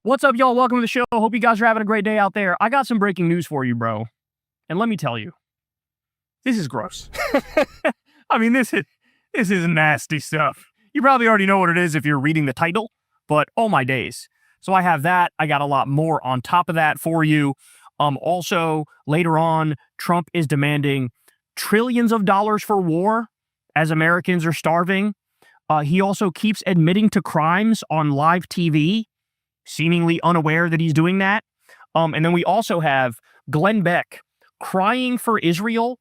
What's up, y'all? Welcome to the show. Hope you guys are having a great day out there. I got some breaking news for you, bro. And let me tell you, this is gross. I mean, this is nasty stuff. You probably already know what it is if you're reading the title, but oh my days. So I have that. I got a lot more on top of that for you. Also, later on, Trump is demanding trillions of dollars for war as Americans are starving. He also keeps admitting to crimes on live TV, seemingly unaware that he's doing that. And then we also have Glenn Beck crying for Israel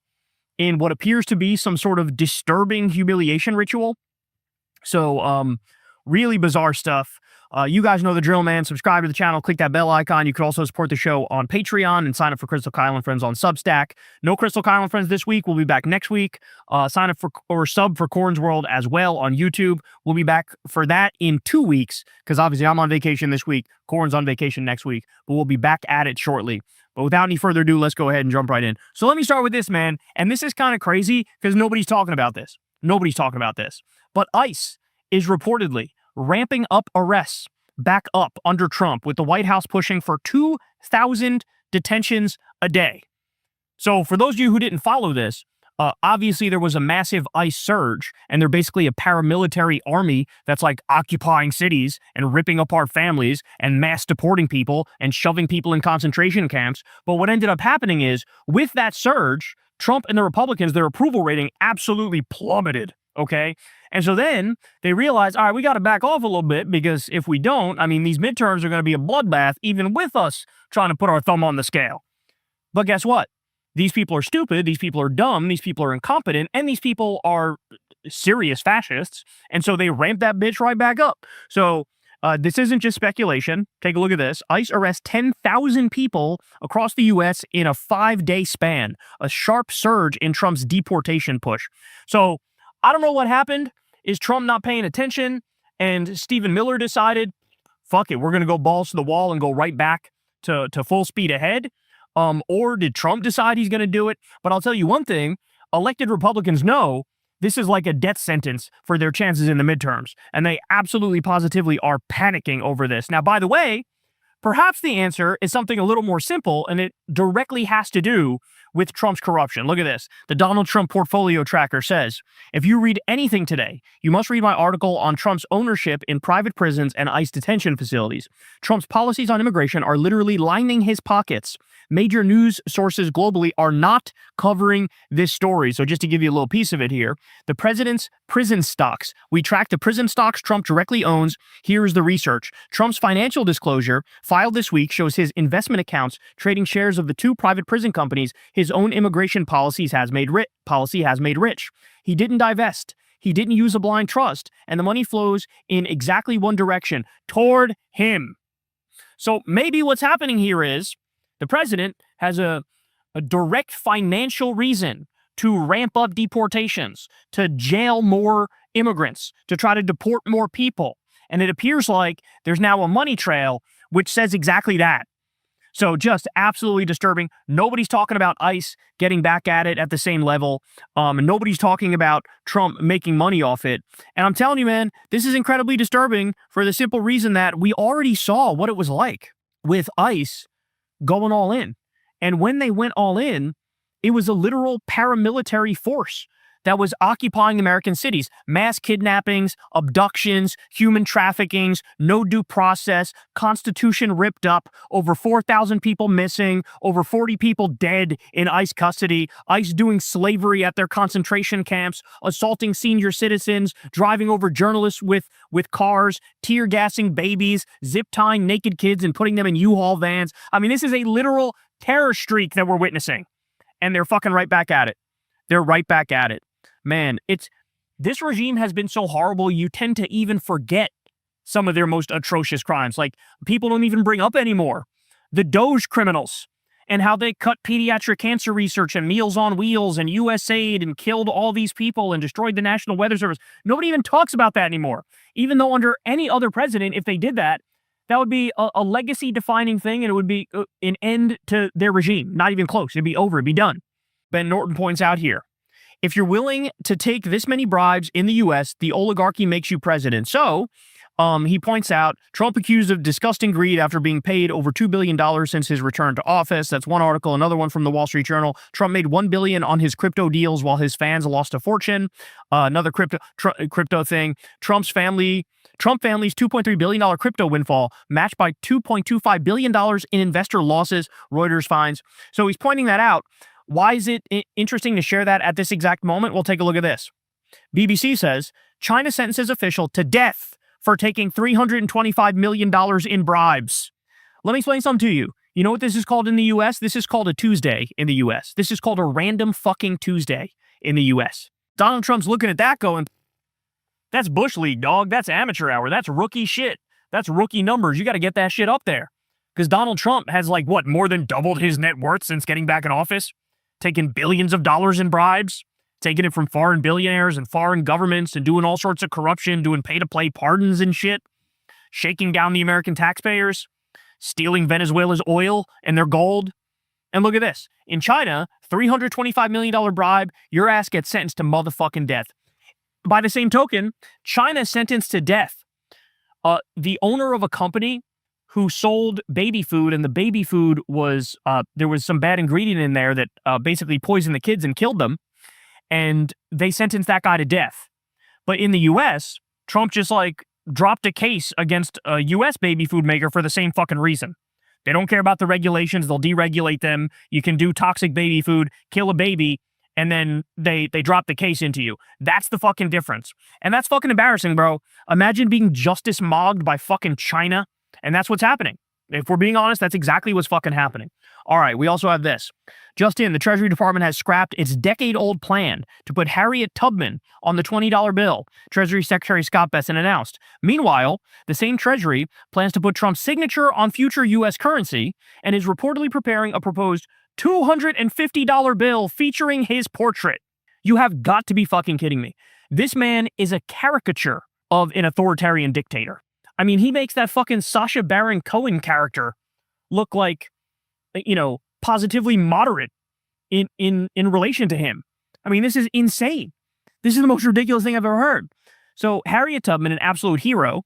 in what appears to be some sort of disturbing humiliation ritual. So really bizarre stuff. You guys know the drill, man. Subscribe to the channel, click that bell icon. You can also support the show on Patreon and sign up for Crystal Kyle and Friends on Substack. No Crystal Kyle and Friends this week. We'll be back next week. Sign up for or sub for Corn's World as well on YouTube. We'll be back for that in 2 weeks because obviously I'm on vacation this week. Corn's on vacation next week, but we'll be back at it shortly. But without any further ado, let's go ahead and jump right in. So let me start with this, man. And this is kind of crazy because nobody's talking about this. Nobody's talking about this. But ICE is reportedly ramping up arrests back up under Trump, with the White House pushing for 2,000 detentions a day. So for those of you who didn't follow this, obviously there was a massive ICE surge, and they're basically a paramilitary army that's like occupying cities and ripping apart families and mass deporting people and shoving people in concentration camps. But what ended up happening is, with that surge, Trump and the Republicans, their approval rating absolutely plummeted. Okay. And so then they realized, all right, we got to back off a little bit, because if we don't, I mean, these midterms are going to be a bloodbath, even with us trying to put our thumb on the scale. But guess what? These people are stupid. These people are dumb. These people are incompetent. And these people are serious fascists. And so they ramp that bitch right back up. So this isn't just speculation. Take a look at this. ICE arrests 10,000 people across the U.S. in a 5-day span, a sharp surge in Trump's deportation push. So I don't know what happened. Is Trump not paying attention? And Stephen Miller decided, fuck it, we're going to go balls to the wall and go right back to full speed ahead? Or did Trump decide he's going to do it? But I'll tell you one thing, elected Republicans know this is like a death sentence for their chances in the midterms. And they absolutely positively are panicking over this. Now, by the way, perhaps the answer is something a little more simple, and it directly has to do with Trump's corruption. Look at this. The Donald Trump Portfolio Tracker says, if you read anything today, you must read my article on Trump's ownership in private prisons and ICE detention facilities. Trump's policies on immigration are literally lining his pockets. Major news sources globally are not covering this story. So just to give you a little piece of it here, the president's prison stocks. We track the prison stocks Trump directly owns. Here's the research. Trump's financial disclosure filed this week shows his investment accounts trading shares of the 2 private prison companies his own immigration policy has made rich. He didn't divest. He didn't use a blind trust, and the money flows in exactly one direction, toward him. So maybe what's happening here is the president has a direct financial reason to ramp up deportations, to jail more immigrants, to try to deport more people. And it appears like there's now a money trail which says exactly that. So just absolutely disturbing. Nobody's talking about ICE getting back at it at the same level. Nobody's talking about Trump making money off it. And I'm telling you, man, this is incredibly disturbing for the simple reason that we already saw what it was like with ICE going all in. And when they went all in, it was a literal paramilitary force that was occupying American cities. Mass kidnappings, abductions, human traffickings, no due process, Constitution ripped up, over 4,000 people missing, over 40 people dead in ICE custody, ICE doing slavery at their concentration camps, assaulting senior citizens, driving over journalists with cars, tear gassing babies, zip tying naked kids and putting them in U-Haul vans. I mean, this is a literal terror streak that we're witnessing. And they're fucking right back at it. They're right back at it. Man, this regime has been so horrible, you tend to even forget some of their most atrocious crimes. Like, people don't even bring up anymore the Doge criminals and how they cut pediatric cancer research and Meals on Wheels and USAID and killed all these people and destroyed the National Weather Service. Nobody even talks about that anymore. Even though under any other president, if they did that, that would be a legacy-defining thing, and it would be an end to their regime. Not even close. It'd be over. It'd be done. Ben Norton points out here, if you're willing to take this many bribes in the U.S., the oligarchy makes you president. So He points out Trump accused of disgusting greed after being paid over $2 billion since his return to office. That's one article. Another one from the Wall Street Journal. Trump made $1 billion on his crypto deals while his fans lost a fortune. Another crypto thing. Trump family's $2.3 billion crypto windfall matched by $2.25 billion in investor losses, Reuters finds. So he's pointing that out. Why is it interesting to share that at this exact moment? We'll take a look at this. BBC says, China sentences official to death for taking $325 million in bribes. Let me explain something to you. You know what this is called in the U.S.? This is called a Tuesday in the U.S. This is called a random fucking Tuesday in the U.S. Donald Trump's looking at that going, that's Bush League, dog. That's amateur hour. That's rookie shit. That's rookie numbers. You got to get that shit up there. Because Donald Trump has more than doubled his net worth since getting back in office, taking billions of dollars in bribes, taking it from foreign billionaires and foreign governments and doing all sorts of corruption, doing pay-to-play pardons and shit, shaking down the American taxpayers, stealing Venezuela's oil and their gold. And look at this. In China, $325 million bribe, your ass gets sentenced to motherfucking death. By the same token, China sentenced to death the owner of a company who sold baby food, and the baby food was, there was some bad ingredient in there that basically poisoned the kids and killed them. And they sentenced that guy to death. But in the U.S., Trump just dropped a case against a U.S. baby food maker for the same fucking reason. They don't care about the regulations. They'll deregulate them. You can do toxic baby food, kill a baby, and then they drop the case into you. That's the fucking difference. And that's fucking embarrassing, bro. Imagine being justice mogged by fucking China. And that's what's happening. If we're being honest, that's exactly what's fucking happening. All right, we also have this. Just in, the Treasury Department has scrapped its decade-old plan to put Harriet Tubman on the $20 bill, Treasury Secretary Scott Bessent announced. Meanwhile, the same Treasury plans to put Trump's signature on future U.S. currency and is reportedly preparing a proposed $250 bill featuring his portrait. You have got to be fucking kidding me. This man is a caricature of an authoritarian dictator. I mean, he makes that fucking Sacha Baron Cohen character look like, positively moderate in relation to him. I mean, this is insane. This is the most ridiculous thing I've ever heard. So Harriet Tubman, an absolute hero,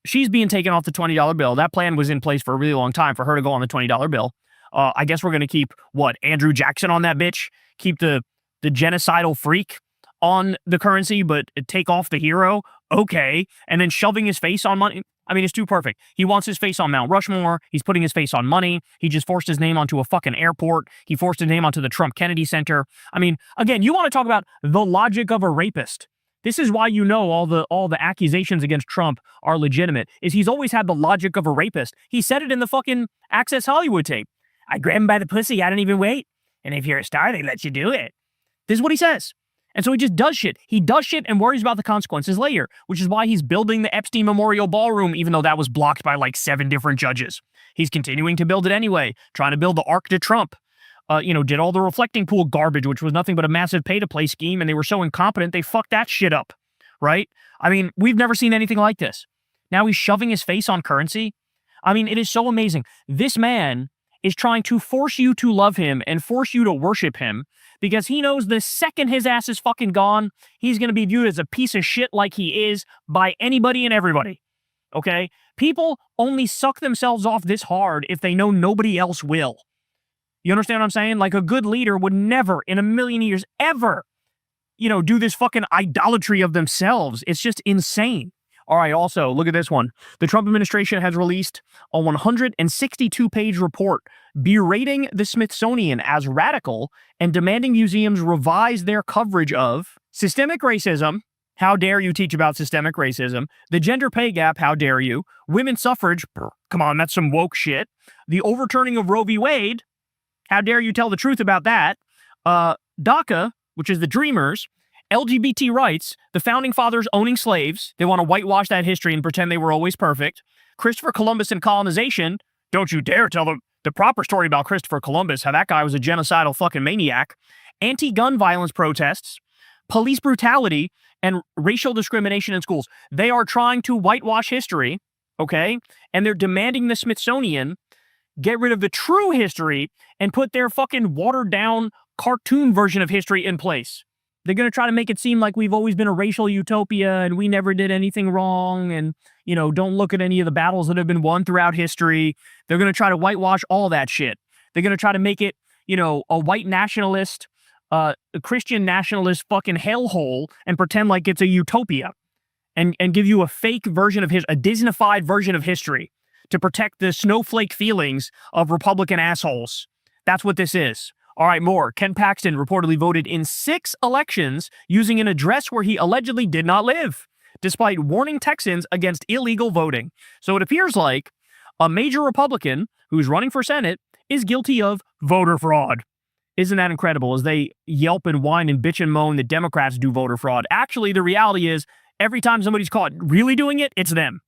she's being taken off the $20 bill. That plan was in place for a really long time for her to go on the $20 bill. I guess we're going to keep, Andrew Jackson on that bitch? Keep the genocidal freak on the currency, but take off the hero? Okay. And then shoving his face on money? I mean, it's too perfect. He wants his face on Mount Rushmore. He's putting his face on money. He just forced his name onto a fucking airport. He forced his name onto the Trump Kennedy Center. I mean, again, you want to talk about the logic of a rapist. This is why you know all the accusations against Trump are legitimate, is he's always had the logic of a rapist. He said it in the fucking Access Hollywood tape. I grab him by the pussy, I don't even wait. And if you're a star, they let you do it. This is what he says. And so he just does shit. He does shit and worries about the consequences later, which is why he's building the Epstein Memorial Ballroom, even though that was blocked by 7 different judges. He's continuing to build it anyway, trying to build the Arc de Trump. Did all the reflecting pool garbage, which was nothing but a massive pay-to-play scheme, and they were so incompetent, they fucked that shit up, right? I mean, we've never seen anything like this. Now he's shoving his face on currency. I mean, it is so amazing. This man is trying to force you to love him and force you to worship him because he knows the second his ass is fucking gone, he's going to be viewed as a piece of shit like he is by anybody and everybody, okay? People only suck themselves off this hard if they know nobody else will. You understand what I'm saying? Like, a good leader would never in a million years ever, do this fucking idolatry of themselves. It's just insane. All right, also, look at this one. The Trump administration has released a 162-page report berating the Smithsonian as radical and demanding museums revise their coverage of systemic racism. How dare you teach about systemic racism? The gender pay gap, how dare you? Women's suffrage, come on, that's some woke shit. The overturning of Roe v. Wade, how dare you tell the truth about that? DACA, which is the Dreamers, LGBT rights, the founding fathers owning slaves. They want to whitewash that history and pretend they were always perfect. Christopher Columbus and colonization. Don't you dare tell the proper story about Christopher Columbus, how that guy was a genocidal fucking maniac. Anti-gun violence protests, police brutality, and racial discrimination in schools. They are trying to whitewash history, okay? And they're demanding the Smithsonian get rid of the true history and put their fucking watered-down cartoon version of history in place. They're going to try to make it seem like we've always been a racial utopia and we never did anything wrong and, you know, don't look at any of the battles that have been won throughout history. They're going to try to whitewash all that shit. They're going to try to make it, you know, a white nationalist, a Christian nationalist fucking hellhole and pretend like it's a utopia and give you a fake version of a Disneyfied version of history to protect the snowflake feelings of Republican assholes. That's what this is. All right, more. Ken Paxton reportedly voted in 6 elections using an address where he allegedly did not live, despite warning Texans against illegal voting. So it appears like a major Republican who's running for Senate is guilty of voter fraud. Isn't that incredible? As they yelp and whine and bitch and moan that Democrats do voter fraud. Actually, the reality is every time somebody's caught really doing it, it's them.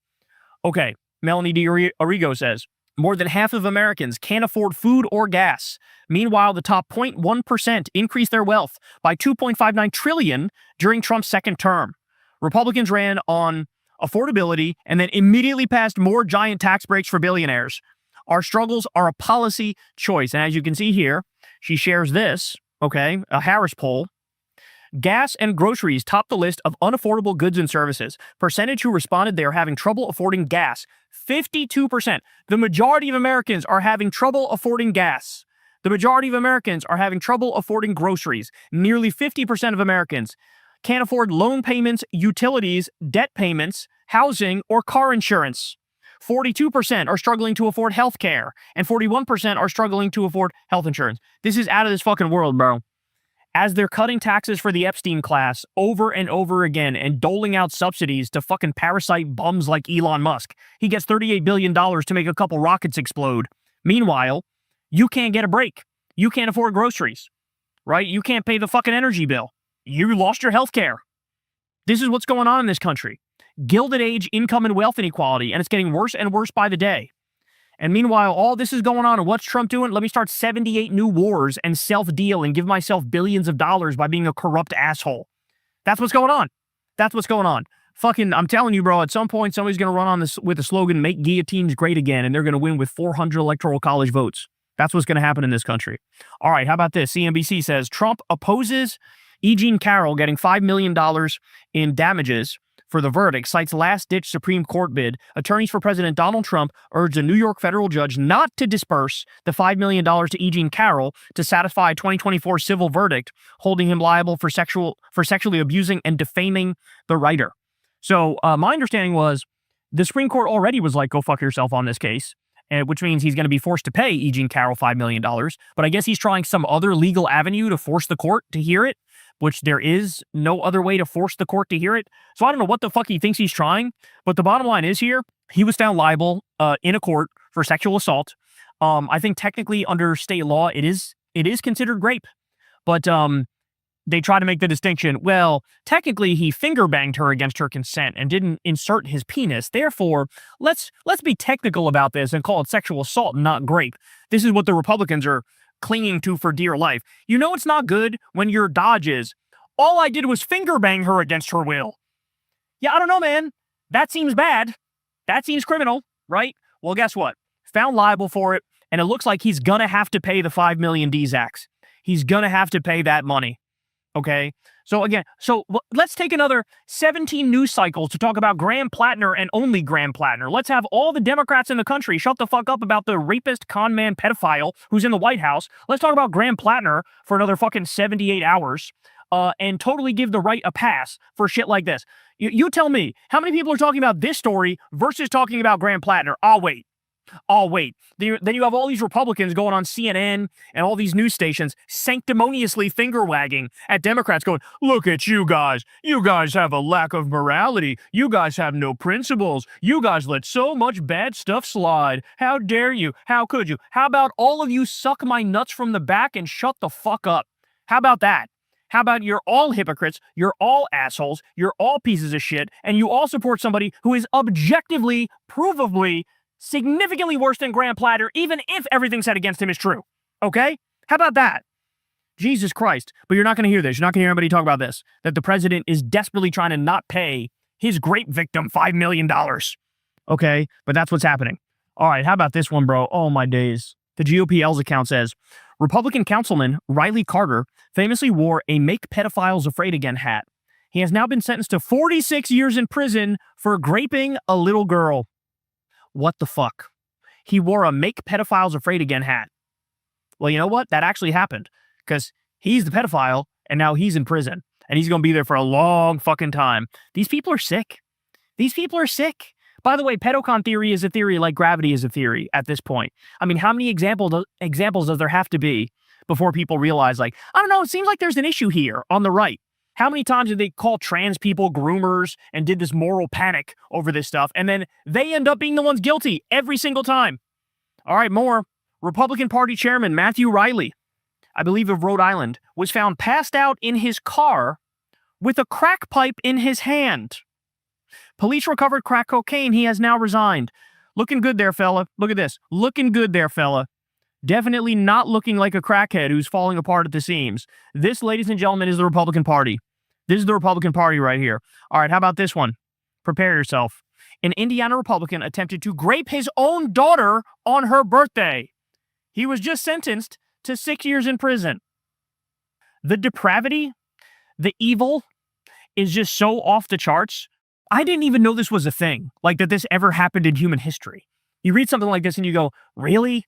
Okay, Melanie D'Arrigo says, more than half of Americans can't afford food or gas. Meanwhile, the top 0.1% increased their wealth by $2.59 trillion during Trump's second term. Republicans ran on affordability and then immediately passed more giant tax breaks for billionaires. Our struggles are a policy choice. And as you can see here, she shares this, okay, a Harris poll. Gas and groceries top the list of unaffordable goods and services. Percentage who responded they are having trouble affording gas. 52%. The majority of Americans are having trouble affording gas. The majority of Americans are having trouble affording groceries. Nearly 50% of Americans can't afford loan payments, utilities, debt payments, housing, or car insurance. 42% are struggling to afford health care, and 41% are struggling to afford health insurance. This is out of this fucking world, bro. As they're cutting taxes for the Epstein class over and over again and doling out subsidies to fucking parasite bums like Elon Musk. He gets $38 billion to make a couple rockets explode. Meanwhile, you can't get a break. You can't afford groceries, right? You can't pay the fucking energy bill. You lost your health care. This is what's going on in this country. Gilded age, income, and wealth inequality, and it's getting worse and worse by the day. And meanwhile, all this is going on, and what's Trump doing? Let me start 78 new wars and self-deal and give myself billions of dollars by being a corrupt asshole. That's what's going on. That's what's going on. Fucking, I'm telling you, bro, at some point, somebody's going to run on this with the slogan, make guillotines great again, and they're going to win with 400 electoral college votes. That's what's going to happen in this country. All right, how about this? CNBC says, Trump opposes E. Jean Carroll getting $5 million in damages for the verdict, cites last-ditch Supreme Court bid. Attorneys for President Donald Trump urged a New York federal judge not to disperse the $5 million to E. Jean Carroll to satisfy a 2024 civil verdict, holding him liable for sexually abusing and defaming the writer. So my understanding was the Supreme Court already was like, go fuck yourself on this case, which means he's going to be forced to pay E. Jean Carroll $5 million. But I guess he's trying some other legal avenue to force the court to hear it, which there is no other way to force the court to hear it. So I don't know what the fuck he thinks he's trying, but the bottom line is here, he was found liable in a court for sexual assault. I think technically under state law, it is considered rape, but they try to make the distinction, well, technically he finger banged her against her consent and didn't insert his penis. Therefore, let's be technical about this and call it sexual assault and not rape. This is what the Republicans are clinging to for dear life. You know it's not good when your dodge is, all I did was finger bang her against her will. Yeah, I don't know, man. That seems bad. That seems criminal, right? Well, guess what? Found liable for it, and it looks like he's gonna have to pay the $5 million DZACs. He's gonna have to pay that money, okay? So again, let's take another 17 news cycles to talk about Graham Plattner and only Graham Plattner. Let's have all the Democrats in the country shut the fuck up about the rapist, con man, pedophile who's in the White House. Let's talk about Graham Plattner for another fucking 78 hours and totally give the right a pass for shit like this. You tell me, how many people are talking about this story versus talking about Graham Plattner? I'll wait. Then you have all these Republicans going on CNN and all these news stations sanctimoniously finger-wagging at Democrats going, look at you guys. You guys have a lack of morality. You guys have no principles. You guys let so much bad stuff slide. How dare you? How could you? How about all of you suck my nuts from the back and shut the fuck up? How about that? How about you're all hypocrites, you're all assholes, you're all pieces of shit, and you all support somebody who is objectively, provably, significantly worse than Graham Platter, even if everything said against him is true. Okay? How about that? Jesus Christ. But you're not going to hear this. You're not going to hear anybody talk about this. That the president is desperately trying to not pay his grape victim $5 million. Okay? But that's what's happening. All right, how about this one, bro? Oh, my days. The GOP L's account says, Republican councilman Riley Carter famously wore a Make Pedophiles Afraid Again hat. He has now been sentenced to 46 years in prison for graping a little girl. What the fuck? He wore a Make Pedophiles Afraid Again hat. Well, you know what? That actually happened because he's the pedophile and now he's in prison and he's going to be there for a long fucking time. These people are sick. These people are sick. By the way, pedocon theory is a theory like gravity is a theory at this point. I mean, how many examples does there have to be before people realize, like, I don't know, it seems like there's an issue here on the right. How many times did they call trans people groomers and did this moral panic over this stuff? And then they end up being the ones guilty every single time. All right, more. Republican Party Chairman Matthew Riley, I believe of Rhode Island, was found passed out in his car with a crack pipe in his hand. Police recovered crack cocaine. He has now resigned. Looking good there, fella. Look at this. Looking good there, fella. Definitely not looking like a crackhead who's falling apart at the seams. This, ladies and gentlemen, is the Republican Party. This is the Republican Party right here. All right, how about this one? Prepare yourself. An Indiana Republican attempted to grape his own daughter on her birthday. He was just sentenced to 6 years in prison. The depravity, the evil is just so off the charts. I didn't even know this was a thing, like that this ever happened in human history. You read something like this and you go, really?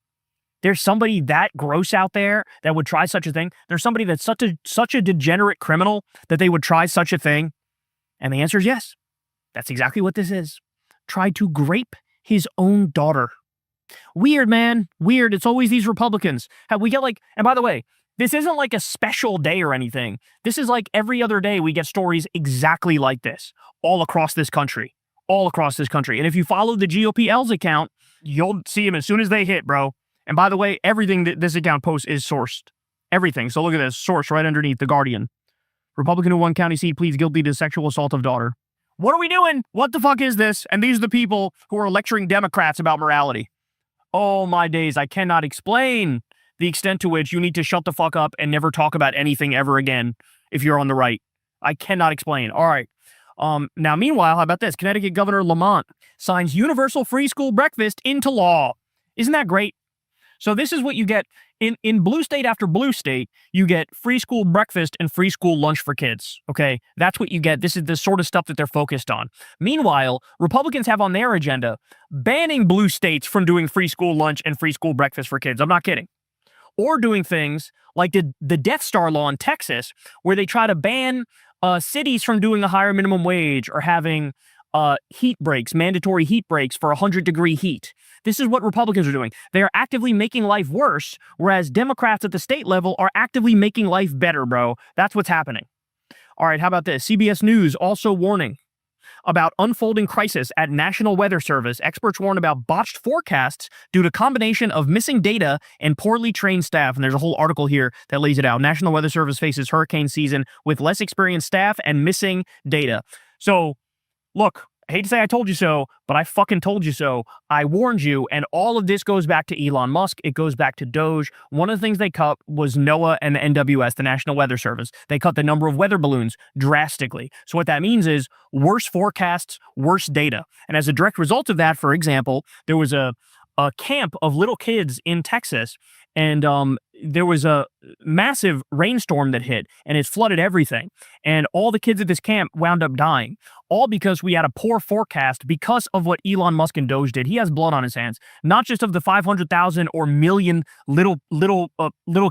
There's somebody that gross out there that would try such a thing? There's somebody that's such a degenerate criminal that they would try such a thing? And the answer is yes. That's exactly what this is. Tried to grape his own daughter. Weird, man. Weird. It's always these Republicans. We get like, and by the way, this isn't like a special day or anything. This is like every other day we get stories exactly like this all across this country. All across this country. And if you follow the GOPL's account, you'll see them as soon as they hit, bro. And by the way, everything that this account posts is sourced. Everything. So look at this. Source right underneath, The Guardian. Republican who won county seat pleads guilty to sexual assault of daughter. What are we doing? What the fuck is this? And these are the people who are lecturing Democrats about morality. Oh my days, I cannot explain the extent to which you need to shut the fuck up and never talk about anything ever again if you're on the right. I cannot explain. All right. Now, meanwhile, how about this? Connecticut Governor Lamont signs universal free school breakfast into law. Isn't that great? So this is what you get in blue state after blue state. You get free school breakfast and free school lunch for kids. Okay, that's what you get. This is the sort of stuff that they're focused on. Meanwhile, Republicans have on their agenda banning blue states from doing free school lunch and free school breakfast for kids. I'm not kidding. Or doing things like the Death Star law in Texas, where they try to ban cities from doing a higher minimum wage or having heat breaks, mandatory heat breaks for 100-degree heat. This is what Republicans are doing. They are actively making life worse, whereas Democrats at the state level are actively making life better, bro. That's what's happening. All right, how about this? CBS News also warning about unfolding crisis at National Weather Service. Experts warn about botched forecasts due to combination of missing data and poorly trained staff. And there's a whole article here that lays it out. National Weather Service faces hurricane season with less experienced staff and missing data. So, look, I hate to say I told you so, but I fucking told you so. I warned you, and all of this goes back to Elon Musk. It goes back to Doge. One of the things they cut was NOAA and the NWS, the National Weather Service. They cut the number of weather balloons drastically. So what that means is worse forecasts, worse data. And as a direct result of that, for example, there was a camp of little kids in Texas, and there was a massive rainstorm that hit, and it flooded everything. And all the kids at this camp wound up dying, all because we had a poor forecast because of what Elon Musk and Doge did. He has blood on his hands, not just of the 500,000 or million little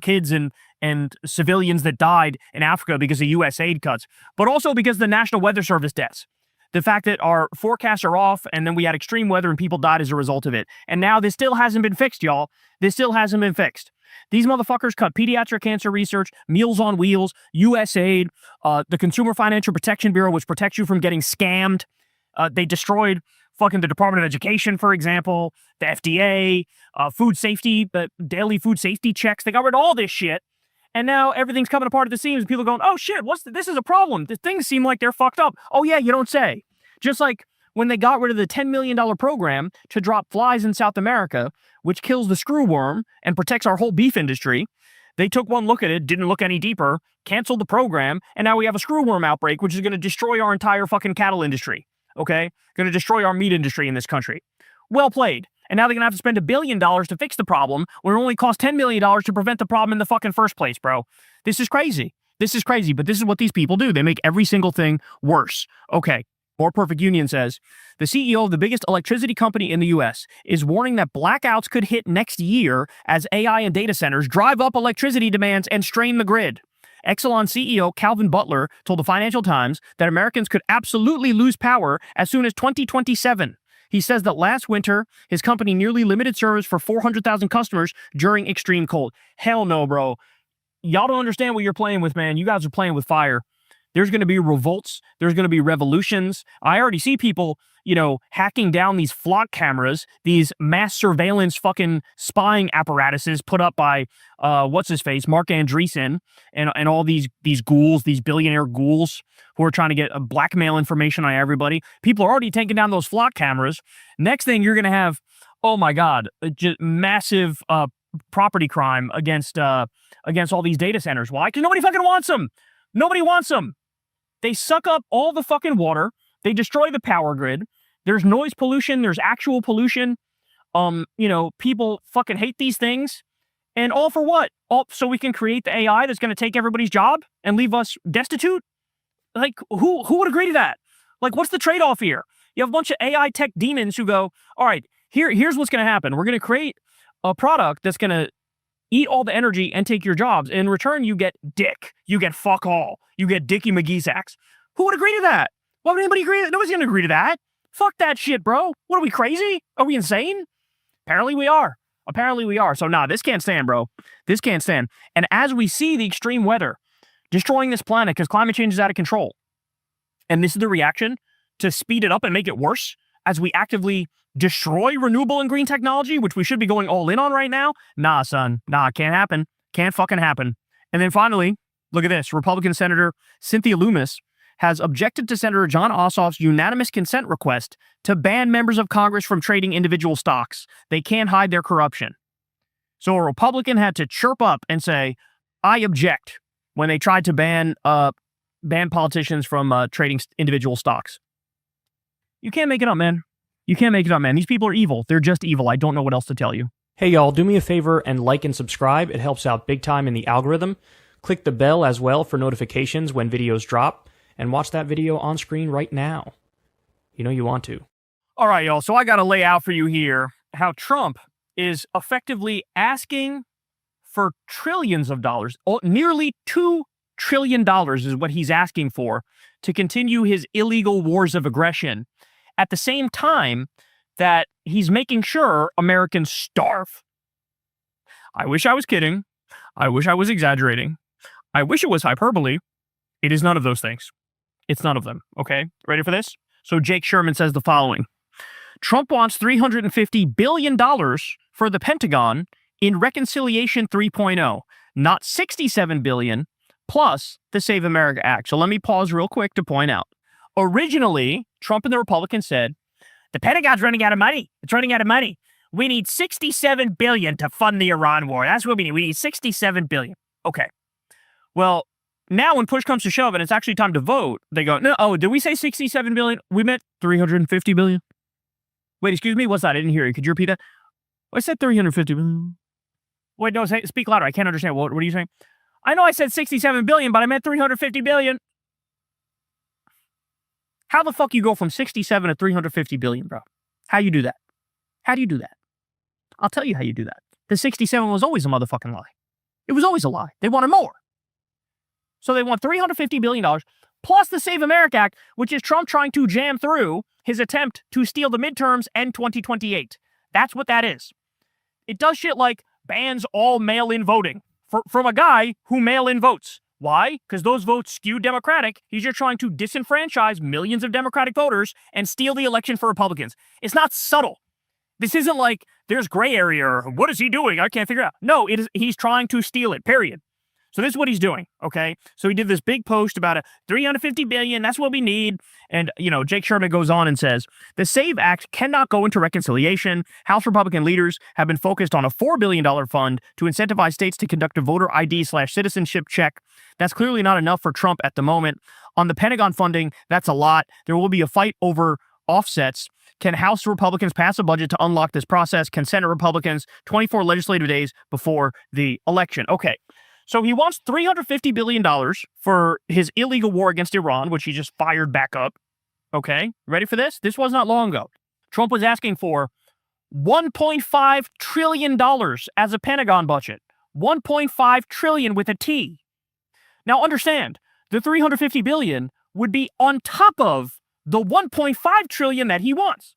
kids and civilians that died in Africa because of U.S. aid cuts, but also because the National Weather Service deaths. The fact that our forecasts are off, and then we had extreme weather and people died as a result of it. And now this still hasn't been fixed, y'all. This still hasn't been fixed. These motherfuckers cut pediatric cancer research, Meals on Wheels, USAID, the Consumer Financial Protection Bureau, which protects you from getting scammed. They destroyed fucking the Department of Education, for example, the FDA, food safety, the daily food safety checks. They got rid of all this shit. And now everything's coming apart at the seams. People are going, oh shit, this is a problem. The things seem like they're fucked up. Oh yeah, you don't say. Just like when they got rid of the $10 million program to drop flies in South America, which kills the screwworm and protects our whole beef industry. They took one look at it, didn't look any deeper, canceled the program, and now we have a screwworm outbreak, which is going to destroy our entire fucking cattle industry. Okay? Going to destroy our meat industry in this country. Well played. And now they're going to have to spend $1 billion to fix the problem when it only cost $10 million to prevent the problem in the fucking first place, bro. This is crazy. This is crazy, but this is what these people do. They make every single thing worse. Okay. More Perfect Union says, the CEO of the biggest electricity company in the U.S. is warning that blackouts could hit next year as AI and data centers drive up electricity demands and strain the grid. Exelon CEO Calvin Butler told the Financial Times that Americans could absolutely lose power as soon as 2027. He says that last winter, his company nearly limited service for 400,000 customers during extreme cold. Hell no, bro. Y'all don't understand what you're playing with, man. You guys are playing with fire. There's going to be revolts. There's going to be revolutions. I already see people, hacking down these flock cameras, these mass surveillance fucking spying apparatuses put up by, what's-his-face, Mark Andreessen, and all these ghouls, these billionaire ghouls who are trying to get blackmail information on everybody. People are already taking down those flock cameras. Next thing, you're going to have, oh my God, just massive property crime against all these data centers. Why? Because nobody fucking wants them. Nobody wants them. They suck up all the fucking water. They destroy the power grid. There's noise pollution. There's actual pollution. People fucking hate these things. And all for what? All so we can create the AI that's going to take everybody's job and leave us destitute? Like, who would agree to that? Like, what's the trade-off here? You have a bunch of AI tech demons who go, all right, here's what's going to happen. We're going to create a product that's going to eat all the energy and take your jobs. In return, you get dick. You get fuck all. You get Dickie McGee sacks. Who would agree to that? Why would anybody agree to that? Nobody's going to agree to that. Fuck that shit, bro. What are we, crazy? Are we insane? Apparently we are. So nah, this can't stand, bro. This can't stand. And as we see the extreme weather destroying this planet because climate change is out of control, and this is the reaction to speed it up and make it worse as we actively destroy renewable and green technology, which we should be going all in on right now. Nah, son. Nah, can't happen. Can't fucking happen. And then finally, look at this. Republican Senator Cynthia Lummis has objected to Senator John Ossoff's unanimous consent request to ban members of Congress from trading individual stocks. They can't hide their corruption. So a Republican had to chirp up and say, I object, when they tried to ban politicians from trading individual stocks. You can't make it up, man. You can't make it up, man. These people are evil. They're just evil. I don't know what else to tell you. Hey, y'all, do me a favor and like and subscribe. It helps out big time in the algorithm. Click the bell as well for notifications when videos drop, and watch that video on screen right now. You know you want to. All right, y'all, so I got to lay out for you here how Trump is effectively asking for trillions of dollars. Nearly $2 trillion is what he's asking for to continue his illegal wars of aggression, at the same time that he's making sure Americans starve. I wish I was kidding. I wish I was exaggerating. I wish it was hyperbole. It is none of those things. It's none of them, okay? Ready for this? So Jake Sherman says the following. Trump wants $350 billion for the Pentagon in Reconciliation 3.0, not $67 billion plus the Save America Act. So let me pause real quick to point out. Originally, Trump and the Republicans said, the Pentagon's running out of money. It's running out of money. We need $67 billion to fund the Iran war. That's what we need. We need $67 billion. Okay. Well, now when push comes to shove and it's actually time to vote, they go, no, oh, did we say $67 billion? We meant $350 billion. Wait, excuse me? What's that? I didn't hear you. Could you repeat that? I said $350 billion. Wait, no, speak louder. I can't understand. What are you saying? I know I said $67 billion, but I meant $350 billion. How the fuck you go from 67 to 350 billion, bro? How you do that? How do you do that? I'll tell you how you do that. The 67 was always a motherfucking lie. It was always a lie. They wanted more. So they want $350 billion plus the Save America Act, which is Trump trying to jam through his attempt to steal the midterms and 2028. That's what that is. It does shit like bans all mail-in voting from a guy who mail-in votes. Why? Because those votes skew Democratic. He's just trying to disenfranchise millions of Democratic voters and steal the election for Republicans. It's not subtle. This isn't like there's gray area or what is he doing? I can't figure it out. No, he's trying to steal it, period. So this is what he's doing, okay? So he did this big post about a $350 billion, that's what we need. And, Jake Sherman goes on and says, the SAVE Act cannot go into reconciliation. House Republican leaders have been focused on a $4 billion fund to incentivize states to conduct a voter ID/citizenship check. That's clearly not enough for Trump at the moment. On the Pentagon funding, that's a lot. There will be a fight over offsets Can House Republicans pass a budget to unlock this process? Can Senate Republicans 24 legislative days before the election? Okay, so he wants $350 billion for his illegal war against Iran, which he just fired back up. Okay, ready for this? This was not long ago. Trump was asking for $1.5 trillion as a Pentagon budget. 1.5 trillion with a T. Now understand, the $350 billion would be on top of the 1.5 trillion that he wants.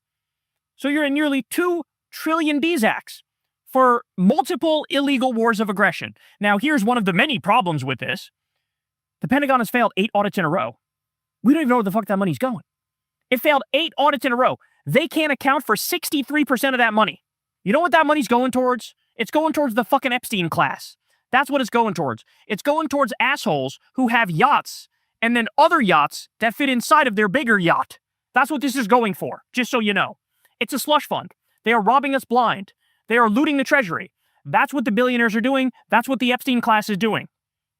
So you're at nearly 2 trillion DZACs for multiple illegal wars of aggression. Now here's one of the many problems with this. The Pentagon has failed 8 audits in a row. We don't even know where the fuck that money's going. It failed 8 audits in a row. They can't account for 63% of that money. You know what that money's going towards? It's going towards the fucking Epstein class. That's what it's going towards. It's going towards assholes who have yachts and then other yachts that fit inside of their bigger yacht. That's what this is going for, just so you know. It's a slush fund. They are robbing us blind. They are looting the treasury. That's what the billionaires are doing. That's what the Epstein class is doing.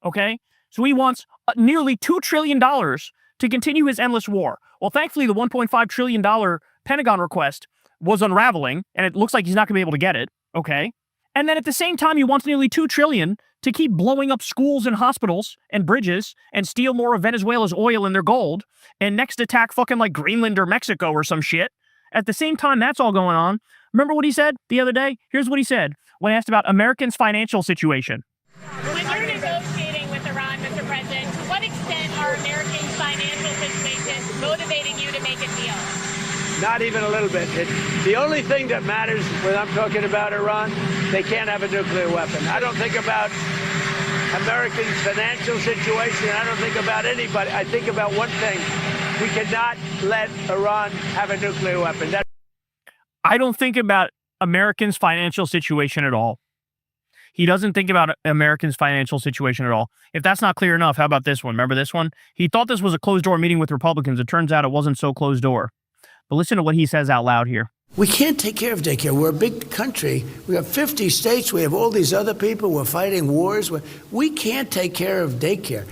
Okay? So he wants nearly $2 trillion to continue his endless war. Well, thankfully, the $1.5 trillion Pentagon request was unraveling, and it looks like he's not going to be able to get it. Okay? And then at the same time, he wants nearly $2 trillion to keep blowing up schools and hospitals and bridges and steal more of Venezuela's oil and their gold and next attack fucking like Greenland or Mexico or some shit. At the same time that's all going on, remember what he said the other day? Here's what he said when asked about Americans' financial situation. When you're negotiating with Iran, Mr. President, to what extent are Americans' financial situations motivating you to make a deal? Not even a little bit. The only thing that matters when I'm talking about Iran, they can't have a nuclear weapon. I don't think about Americans' financial situation. I don't think about anybody. I think about one thing. We cannot let Iran have a nuclear weapon. I don't think about Americans' financial situation at all. He doesn't think about Americans' financial situation at all. If that's not clear enough, how about this one? Remember this one? He thought this was a closed-door meeting with Republicans. It turns out it wasn't so closed-door. But listen to what he says out loud here. We can't take care of daycare. We're a big country. We have 50 states. We have all these other people. We're fighting wars. We can't take care of daycare.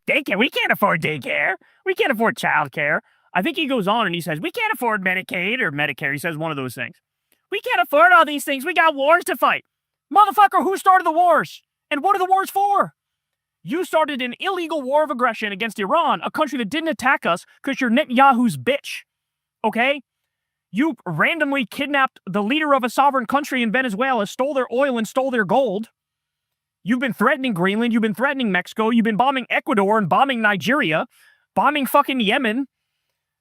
Daycare? We can't afford daycare. We can't afford childcare. I think he goes on and he says, we can't afford Medicaid or Medicare. He says one of those things. We can't afford all these things. We got wars to fight. Motherfucker, who started the wars? And what are the wars for? You started an illegal war of aggression against Iran, a country that didn't attack us because you're Netanyahu's bitch. Okay? You randomly kidnapped the leader of a sovereign country in Venezuela, stole their oil and stole their gold. You've been threatening Greenland. You've been threatening Mexico. You've been bombing Ecuador and bombing Nigeria, bombing fucking Yemen.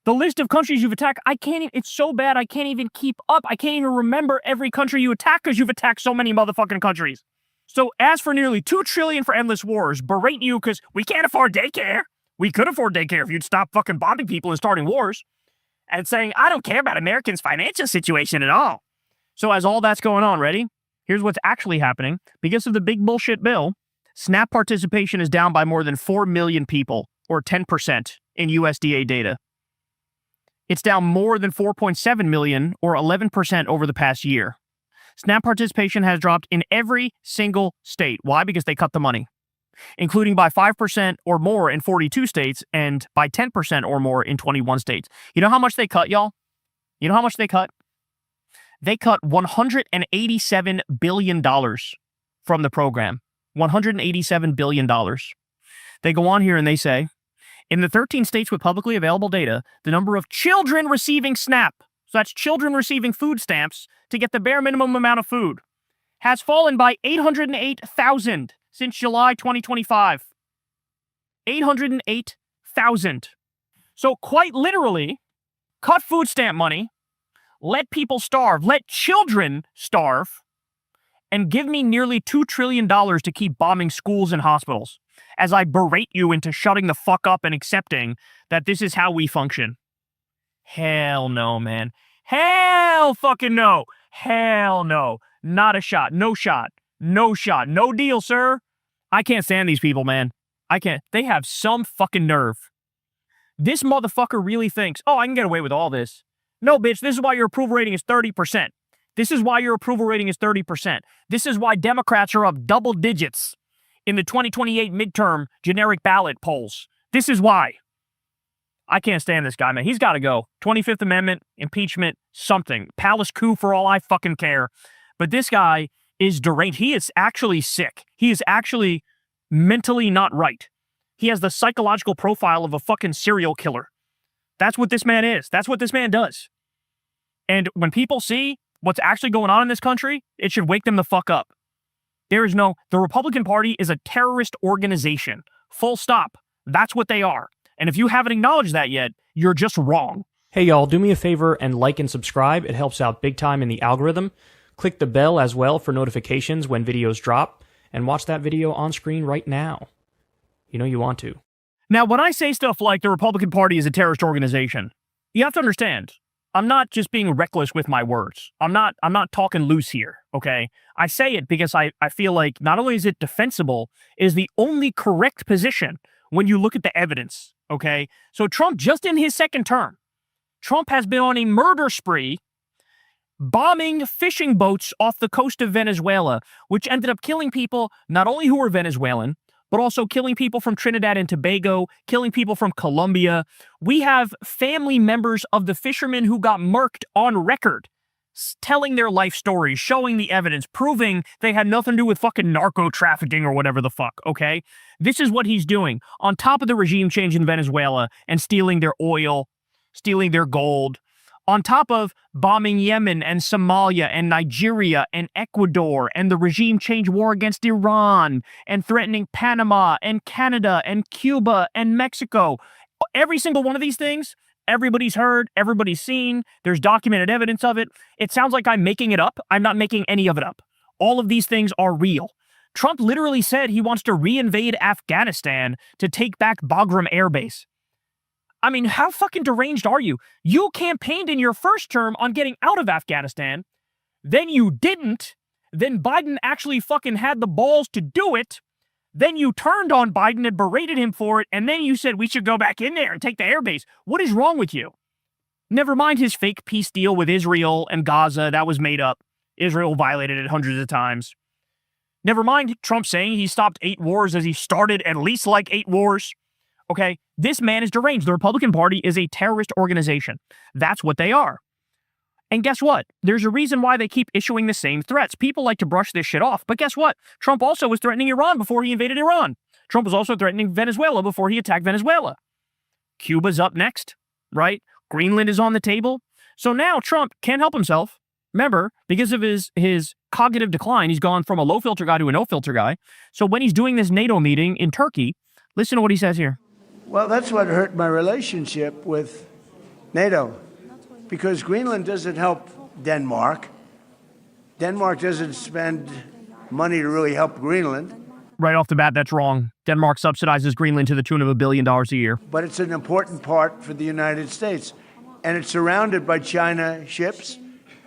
The list of countries you've attacked, it's so bad I can't even keep up. I can't even remember every country you attacked because you've attacked so many motherfucking countries. So as for nearly $2 trillion for endless wars, berate you because we can't afford daycare. We could afford daycare if you'd stop fucking bombing people and starting wars. And saying, I don't care about Americans' financial situation at all. So as all that's going on, ready? Here's what's actually happening. Because of the big bullshit bill, SNAP participation is down by more than 4 million people, or 10% in USDA data. It's down more than 4.7 million, or 11% over the past year. SNAP participation has dropped in every single state. Why? Because they cut the money, including by 5% or more in 42 states and by 10% or more in 21 states. You know how much they cut, y'all? You know how much they cut? They cut $187 billion from the program. $187 billion. They go on here and they say, in the 13 states with publicly available data, the number of children receiving SNAP, so that's children receiving food stamps to get the bare minimum amount of food, has fallen by 808,000 since July 2025. 808,000. So quite literally, cut food stamp money, let people starve, let children starve, and give me nearly $2 trillion to keep bombing schools and hospitals as I berate you into shutting the fuck up and accepting that this is how we function. Hell no, man. Hell fucking no. Hell no. Not a shot. No shot. No shot. No deal, sir. I can't stand these people, man. I can't. They have some fucking nerve. This motherfucker really thinks, oh, I can get away with all this. No, bitch, this is why your approval rating is 30%. This is why your approval rating is 30%. This is why Democrats are up double digits in the 2028 midterm generic ballot polls. This is why. I can't stand this guy, man. He's got to go. 25th Amendment, impeachment, something. Palace coup for all I fucking care. But this guy is deranged. He is actually sick. He is actually mentally not right. He has the psychological profile of a fucking serial killer. That's what this man is. That's what this man does. And when people see what's actually going on in this country, it should wake them the fuck up. The Republican Party is a terrorist organization. Full stop. That's what they are. And if you haven't acknowledged that yet, you're just wrong. Hey y'all, do me a favor and like and subscribe. It helps out big time in the algorithm. Click the bell as well for notifications when videos drop, and watch that video on screen right now. You know you want to. Now, when I say stuff like the Republican Party is a terrorist organization, you have to understand, I'm not just being reckless with my words. I'm not talking loose here, okay? I say it because I feel like not only is it defensible, it is the only correct position when you look at the evidence, okay? So Trump, just in his second term, Trump has been on a murder spree, bombing fishing boats off the coast of Venezuela, which ended up killing people not only who were Venezuelan, but also killing people from Trinidad and Tobago, killing people from Colombia. We have family members of the fishermen who got murked on record, telling their life stories, showing the evidence, proving they had nothing to do with fucking narco trafficking or whatever the fuck, okay? This is what he's doing, on top of the regime change in Venezuela and stealing their oil, stealing their gold, on top of bombing Yemen and Somalia and Nigeria and Ecuador and the regime change war against Iran and threatening Panama and Canada and Cuba and Mexico. Every single one of these things, everybody's heard, everybody's seen, there's documented evidence of it. It sounds like I'm making it up. I'm not making any of it up. All of these things are real. Trump literally said he wants to reinvade Afghanistan to take back Bagram Air Base. I mean, how fucking deranged are you? You campaigned in your first term on getting out of Afghanistan, then you didn't, then Biden actually fucking had the balls to do it, then you turned on Biden and berated him for it, and then you said we should go back in there and take the airbase. What is wrong with you? Never mind his fake peace deal with Israel and Gaza, that was made up. Israel violated it hundreds of times. Never mind Trump saying he stopped 8 wars as he started at least like 8 wars. Okay, this man is deranged. The Republican Party is a terrorist organization. That's what they are. And guess what? There's a reason why they keep issuing the same threats. People like to brush this shit off. But guess what? Trump also was threatening Iran before he invaded Iran. Trump was also threatening Venezuela before he attacked Venezuela. Cuba's up next, right? Greenland is on the table. So now Trump can't help himself. Remember, because of his cognitive decline, he's gone from a low-filter guy to a no-filter guy. So when he's doing this NATO meeting in Turkey, listen to what he says here. Well, that's what hurt my relationship with NATO, because Greenland doesn't help Denmark. Denmark doesn't spend money to really help Greenland. Right off the bat, that's wrong. Denmark subsidizes Greenland to the tune of $1 billion a year. But it's an important part for the United States, and it's surrounded by China ships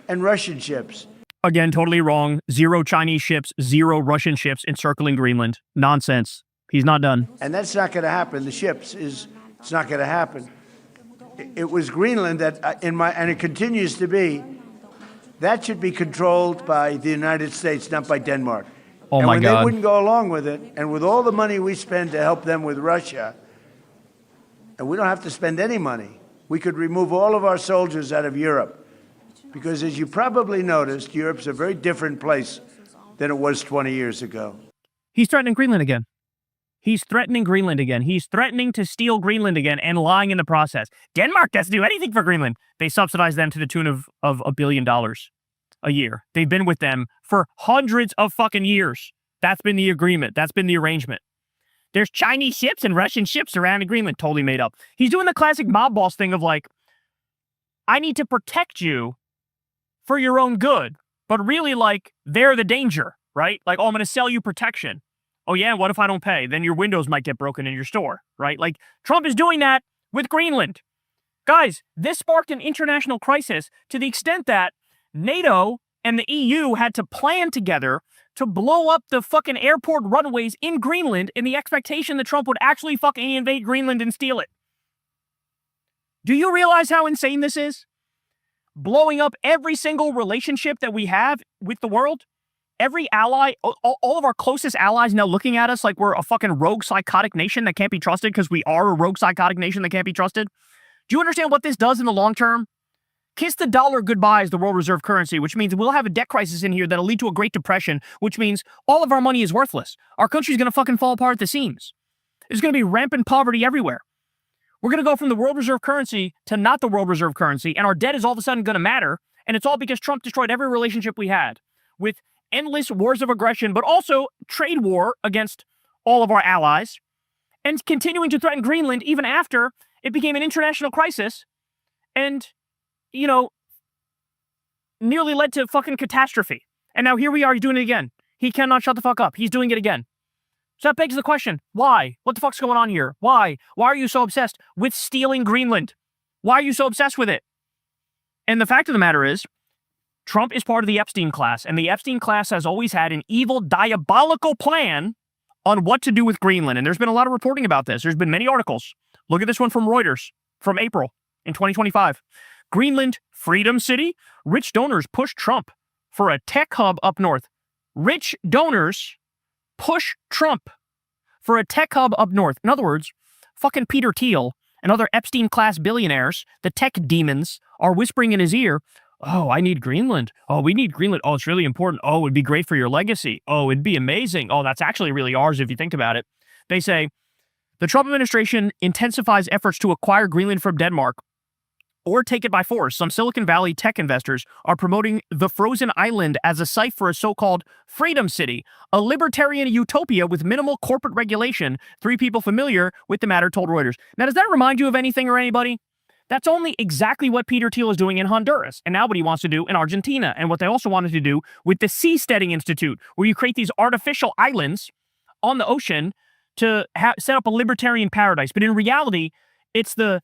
and Russian ships. Again, totally wrong. 0 Chinese ships, 0 Russian ships encircling Greenland. Nonsense. He's not done. And that's not going to happen. The ships it's not going to happen. It was Greenland that and it continues to be, that should be controlled by the United States, not by Denmark. Oh and my when God. they wouldn't go along with it, and with all the money we spend to help them with Russia, and we don't have to spend any money, we could remove all of our soldiers out of Europe. Because as you probably noticed, Europe's a very different place than it was 20 years ago. He's threatening Greenland again. He's threatening Greenland again. He's threatening to steal Greenland again and lying in the process. Denmark doesn't do anything for Greenland. They subsidize them to the tune of $1 billion a year. They've been with them for hundreds of fucking years. That's been the agreement. That's been the arrangement. There's Chinese ships and Russian ships surrounding Greenland. Totally made up. He's doing the classic mob boss thing of like, I need to protect you for your own good. But really, like, they're the danger, right? Like, oh, I'm going to sell you protection. Oh, yeah, what if I don't pay? Then your windows might get broken in your store, right? Like, Trump is doing that with Greenland. Guys, this sparked an international crisis to the extent that NATO and the EU had to plan together to blow up the fucking airport runways in Greenland in the expectation that Trump would actually fucking invade Greenland and steal it. Do you realize how insane this is? Blowing up every single relationship that we have with the world? Every ally, all of our closest allies now looking at us like we're a fucking rogue psychotic nation that can't be trusted because we are a rogue psychotic nation that can't be trusted. Do you understand what this does in the long term? Kiss the dollar goodbye as the world reserve currency, which means we'll have a debt crisis in here that'll lead to a Great Depression, which means all of our money is worthless. Our country's going to fucking fall apart at the seams. There's going to be rampant poverty everywhere. We're going to go from the world reserve currency to not the world reserve currency, and our debt is all of a sudden going to matter, and it's all because Trump destroyed every relationship we had with endless wars of aggression, but also trade war against all of our allies, and continuing to threaten Greenland even after it became an international crisis and, you know, nearly led to fucking catastrophe. And now here we are, he's doing it again. He cannot shut the fuck up. He's doing it again. So that begs the question, why? What the fuck's going on here? Why? Why are you so obsessed with stealing Greenland? Why are you so obsessed with it? And the fact of the matter is, Trump is part of the Epstein class, and the Epstein class has always had an evil, diabolical plan on what to do with Greenland. And there's been a lot of reporting about this. There's been many articles. Look at this one from Reuters from April in 2025. Greenland, Freedom City? Rich donors push Trump for a tech hub up north. Rich donors push Trump for a tech hub up north. In other words, fucking Peter Thiel and other Epstein-class billionaires, the tech demons, are whispering in his ear, oh, I need Greenland. Oh, we need Greenland. Oh, it's really important. Oh, it'd be great for your legacy. Oh, it'd be amazing. Oh, that's actually really ours if you think about it. They say, the Trump administration intensifies efforts to acquire Greenland from Denmark or take it by force. Some Silicon Valley tech investors are promoting the frozen island as a site for a so-called Freedom City, a libertarian utopia with minimal corporate regulation. 3 people familiar with the matter told Reuters. Now, does that remind you of anything or anybody? That's only exactly what Peter Thiel is doing in Honduras, and now what he wants to do in Argentina, and what they also wanted to do with the Seasteading Institute, where you create these artificial islands on the ocean to set up a libertarian paradise. But in reality, it's the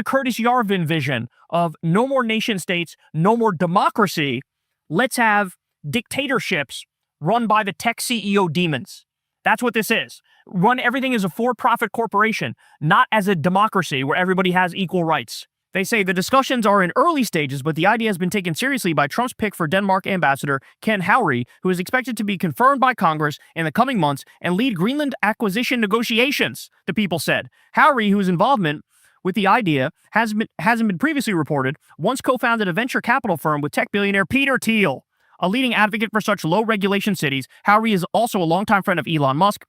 Curtis Yarvin vision of no more nation states, no more democracy. Let's have dictatorships run by the tech CEO demons. That's what this is. Run everything as a for-profit corporation, not as a democracy where everybody has equal rights. They say the discussions are in early stages, but the idea has been taken seriously by Trump's pick for Denmark ambassador Ken Howry, who is expected to be confirmed by Congress in the coming months and lead Greenland acquisition negotiations, the people said. Howry, whose involvement with the idea hasn't been previously reported, once co-founded a venture capital firm with tech billionaire Peter Thiel. A leading advocate for such low-regulation cities, Howry is also a longtime friend of Elon Musk,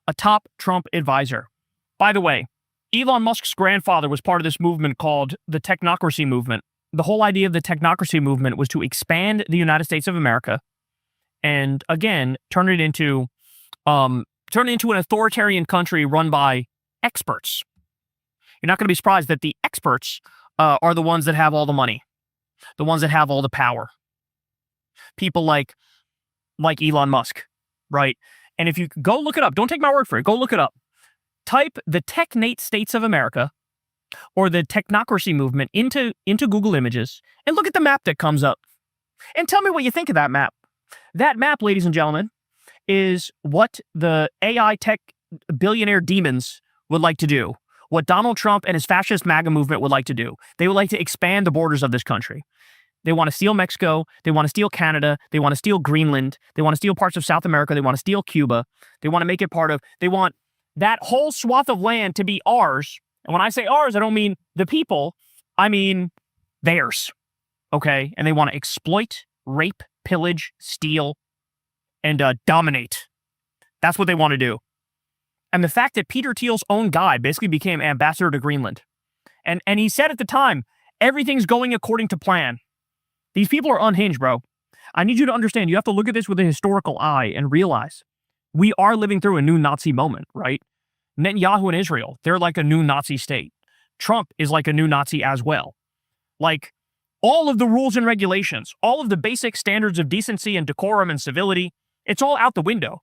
a top Trump advisor. By the way, Elon Musk's grandfather was part of this movement called the technocracy movement. The whole idea of the technocracy movement was to expand the United States of America and, again, turn it into an authoritarian country run by experts. You're not going to be surprised that the experts are the ones that have all the money, the ones that have all the power. People like Elon Musk, right? And if you go look it up, don't take my word for it, go look it up. Type the Technate States of America or the technocracy movement into Google Images and look at the map that comes up. And tell me what you think of that map. That map, ladies and gentlemen, is what the AI tech billionaire demons would like to do. What Donald Trump and his fascist MAGA movement would like to do. They would like to expand the borders of this country. They want to steal Mexico. They want to steal Canada. They want to steal Greenland. They want to steal parts of South America. They want to steal Cuba. They want to make it they want that whole swath of land to be ours. And when I say ours, I don't mean the people. I mean theirs. Okay? And they want to exploit, rape, pillage, steal, and dominate. That's what they want to do. And the fact that Peter Thiel's own guy basically became ambassador to Greenland. And he said at the time, everything's going according to plan. These people are unhinged, bro. I need you to understand, you have to look at this with a historical eye and realize we are living through a new Nazi moment, right? Netanyahu and Israel, they're like a new Nazi state. Trump is like a new Nazi as well. Like, all of the rules and regulations, all of the basic standards of decency and decorum and civility, it's all out the window.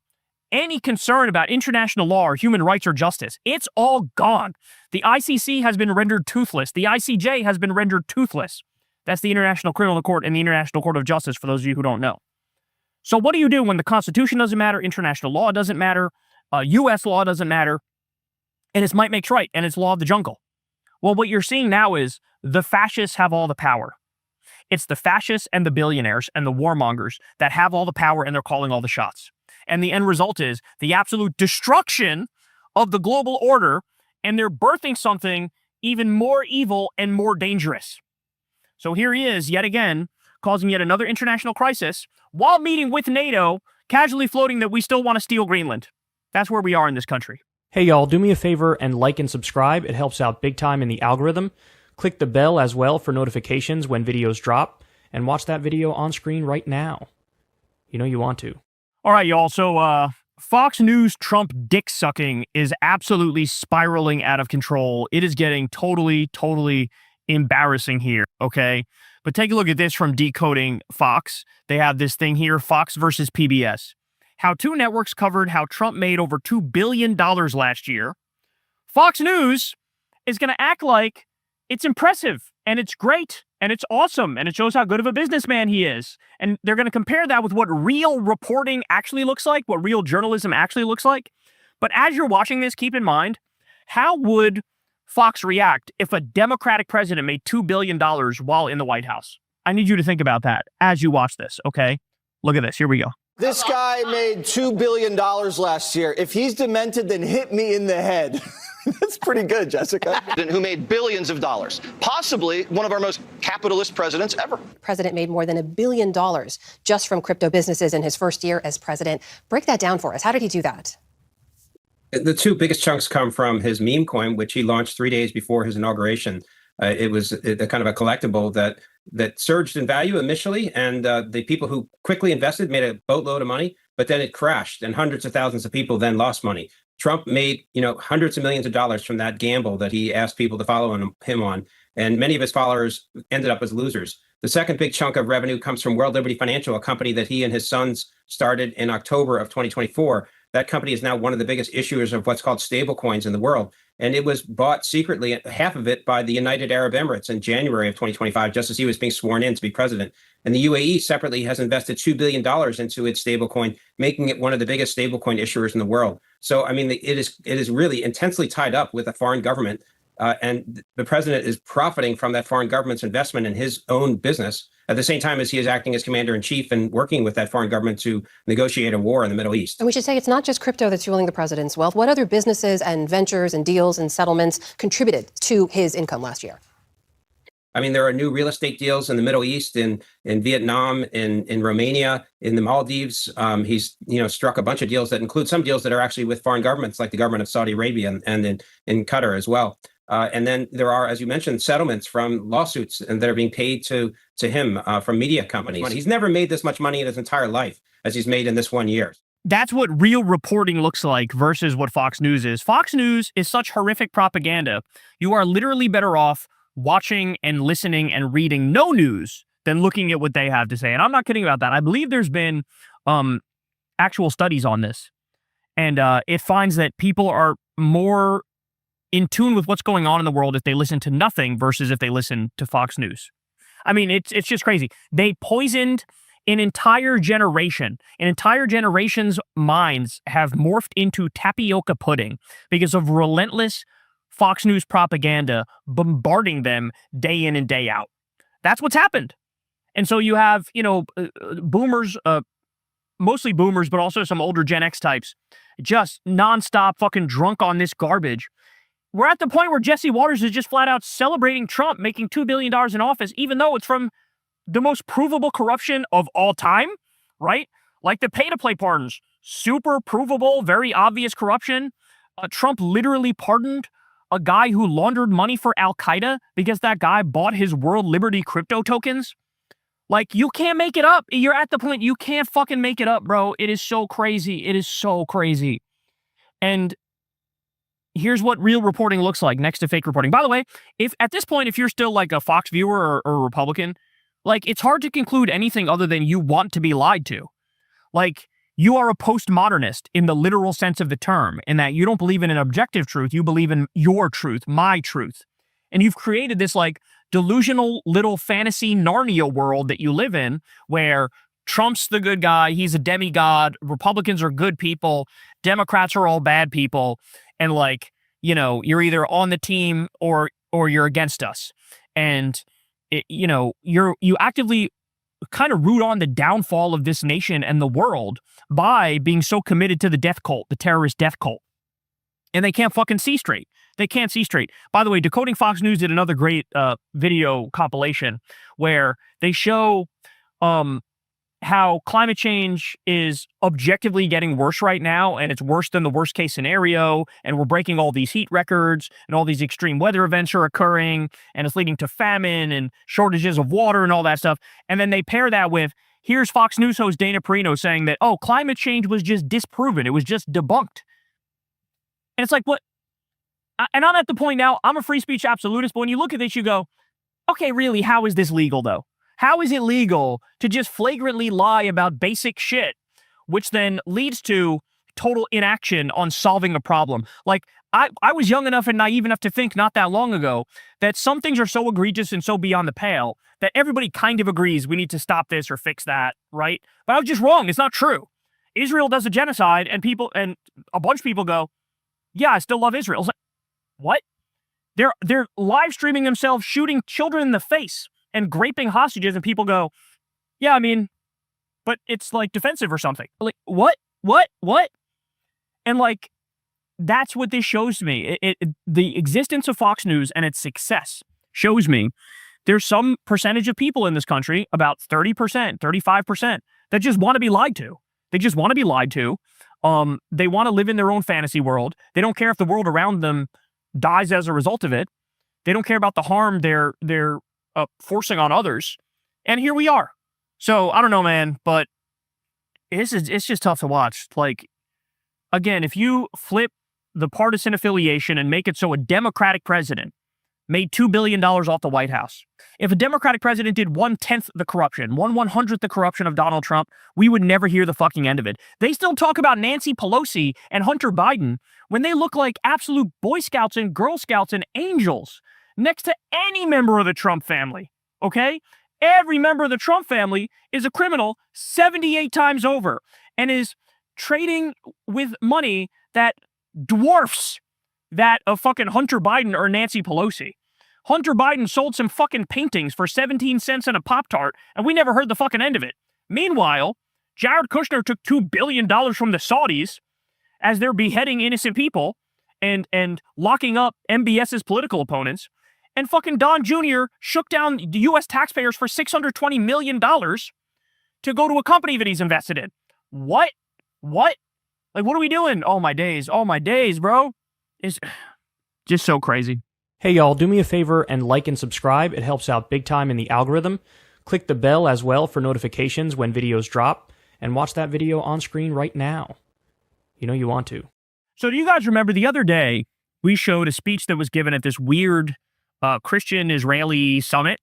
Any concern about international law or human rights or justice, it's all gone. The ICC has been rendered toothless. The ICJ has been rendered toothless. That's the International Criminal Court and the International Court of Justice, for those of you who don't know. So what do you do when the Constitution doesn't matter, international law doesn't matter, U.S. law doesn't matter, and it's might makes right, and it's law of the jungle? Well, what you're seeing now is the fascists have all the power. It's the fascists and the billionaires and the warmongers that have all the power, and they're calling all the shots. And the end result is the absolute destruction of the global order, and they're birthing something even more evil and more dangerous. So here he is, yet again, causing yet another international crisis while meeting with NATO, casually floating that we still want to steal Greenland. That's where we are in this country. Hey y'all, do me a favor and like and subscribe. It helps out big time in the algorithm. Click the bell as well for notifications when videos drop, and watch that video on screen right now. You know you want to. All right, y'all. So, Fox News Trump dick sucking is absolutely spiraling out of control. It is getting totally embarrassing here, okay? But take a look at this from Decoding Fox. They have this thing here, Fox versus PBS. How two networks covered how Trump made over $2 billion last year. Fox News is going to act like it's impressive, and it's great, and it's awesome, and it shows how good of a businessman he is. And they're going to compare that with what real reporting actually looks like, what real journalism actually looks like. But as you're watching this, keep in mind, how would Fox react if a Democratic president made $2 billion while in the White House? I need you to think about that as you watch this, okay? Look at this. Here we go. This guy made $2 billion last year. If he's demented, then hit me in the head. That's pretty good, Jessica. Who made billions of dollars, possibly one of our most capitalist presidents ever. The president made more than $1 billion just from crypto businesses in his first year as president. Break that down for us. How did he do that? The two biggest chunks come from his meme coin, which he launched 3 days before his inauguration. It was a kind of a collectible that surged in value initially, and the people who quickly invested made a boatload of money, but then it crashed, and hundreds of thousands of people then lost money. Trump made, hundreds of millions of dollars from that gamble that he asked people to follow him on, and many of his followers ended up as losers. The second big chunk of revenue comes from World Liberty Financial, a company that he and his sons started in October of 2024. That company is now one of the biggest issuers of what's called stablecoins in the world. And it was bought secretly, half of it, by the United Arab Emirates in January of 2025, just as he was being sworn in to be president. And the UAE separately has invested $2 billion into its stablecoin, making it one of the biggest stablecoin issuers in the world. So, I mean, it is really intensely tied up with a foreign government. And the president is profiting from that foreign government's investment in his own business at the same time as he is acting as commander in chief and working with that foreign government to negotiate a war in the Middle East. And we should say it's not just crypto that's fueling the president's wealth. What other businesses and ventures and deals and settlements contributed to his income last year? I mean, there are new real estate deals in the Middle East, in Vietnam, in Romania, in the Maldives. He's struck a bunch of deals that include some deals that are actually with foreign governments, like the government of Saudi Arabia and in Qatar as well. And then there are, as you mentioned, settlements from lawsuits and that are being paid to him from media companies. He's never made this much money in his entire life as he's made in this 1 year. That's what real reporting looks like versus what Fox News is. Fox News is such horrific propaganda. You are literally better off watching and listening and reading no news than looking at what they have to say. And I'm not kidding about that. I believe there's been actual studies on this. And it finds that people are more in tune with what's going on in the world if they listen to nothing versus if they listen to Fox News. I mean, it's just crazy. They poisoned an entire generation. An entire generation's minds have morphed into tapioca pudding because of relentless Fox News propaganda bombarding them day in and day out. That's what's happened. And so you have, boomers, mostly boomers, but also some older Gen X types, just nonstop fucking drunk on this garbage. We're at the point where Jesse Waters is just flat out celebrating Trump making $2 billion in office, even though it's from the most provable corruption of all time, right? Like the pay-to-play pardons, super provable, very obvious corruption. Trump literally pardoned a guy who laundered money for Al-Qaeda because that guy bought his World Liberty crypto tokens. Like, you can't make it up. You're at the point you can't fucking make it up, bro. It is so crazy. It is so crazy. And here's what real reporting looks like next to fake reporting. By the way, if at this point, if you're still like a Fox viewer or a Republican, like, it's hard to conclude anything other than you want to be lied to. Like, you are a postmodernist in the literal sense of the term, in that you don't believe in an objective truth. You believe in your truth, my truth. And you've created this like delusional little fantasy Narnia world that you live in where Trump's the good guy. He's a demigod. Republicans are good people. Democrats are all bad people. And like, you're either on the team or you're against us. And you actively kind of root on the downfall of this nation and the world by being so committed to the death cult, the terrorist death cult. And they can't fucking see straight. They can't see straight. By the way, Decoding Fox News did another great video compilation where they show how climate change is objectively getting worse right now, and it's worse than the worst case scenario, and we're breaking all these heat records, and all these extreme weather events are occurring, and it's leading to famine and shortages of water and all that stuff. And then they pair that with, here's Fox News host Dana Perino saying that, oh, climate change was just disproven. It was just debunked. And it's like, what? And I'm at the point now, I'm a free speech absolutist, but when you look at this, you go, okay, really, how is this legal, though? How is it legal to just flagrantly lie about basic shit, which then leads to total inaction on solving a problem? Like, I was young enough and naive enough to think not that long ago that some things are so egregious and so beyond the pale that everybody kind of agrees we need to stop this or fix that, right? But I was just wrong. It's not true. Israel does a genocide, and a bunch of people go, yeah, I still love Israel. It's like, what? They're live streaming themselves shooting children in the face and graping hostages, and people go, yeah, I mean, but it's like defensive or something. Like, what? And like, that's what this shows me. The existence of Fox News and its success shows me there's some percentage of people in this country, about 30%, 35%, that just want to be lied to. They just want to be lied to. They want to live in their own fantasy world. They don't care if the world around them dies as a result of it. They don't care about the harm they're forcing on others. And here we are. So I don't know, man, but it's just tough to watch. Like, again, if you flip the partisan affiliation and make it so a Democratic president made $2 billion off the White House. If a Democratic president did 1/10 the corruption, 1/100th the corruption of Donald Trump, we would never hear the fucking end of it. They still talk about Nancy Pelosi and Hunter Biden when they look like absolute Boy Scouts and Girl Scouts and angels next to any member of the Trump family, okay? Every member of the Trump family is a criminal 78 times over and is trading with money that dwarfs that of fucking Hunter Biden or Nancy Pelosi. Hunter Biden sold some fucking paintings for 17 cents in a Pop-Tart, and we never heard the fucking end of it. Meanwhile, Jared Kushner took $2 billion from the Saudis as they're beheading innocent people and locking up MBS's political opponents, and fucking Don Jr. shook down the U.S. taxpayers for $620 million to go to a company that he's invested in. What? Like, what are we doing? Oh, my days, bro. It's just so crazy. Hey y'all, do me a favor and like and subscribe. It helps out big time in the algorithm. Click the bell as well for notifications when videos drop, and watch that video on screen right now. You know you want to. So do you guys remember the other day we showed a speech that was given at this weird Christian-Israeli summit?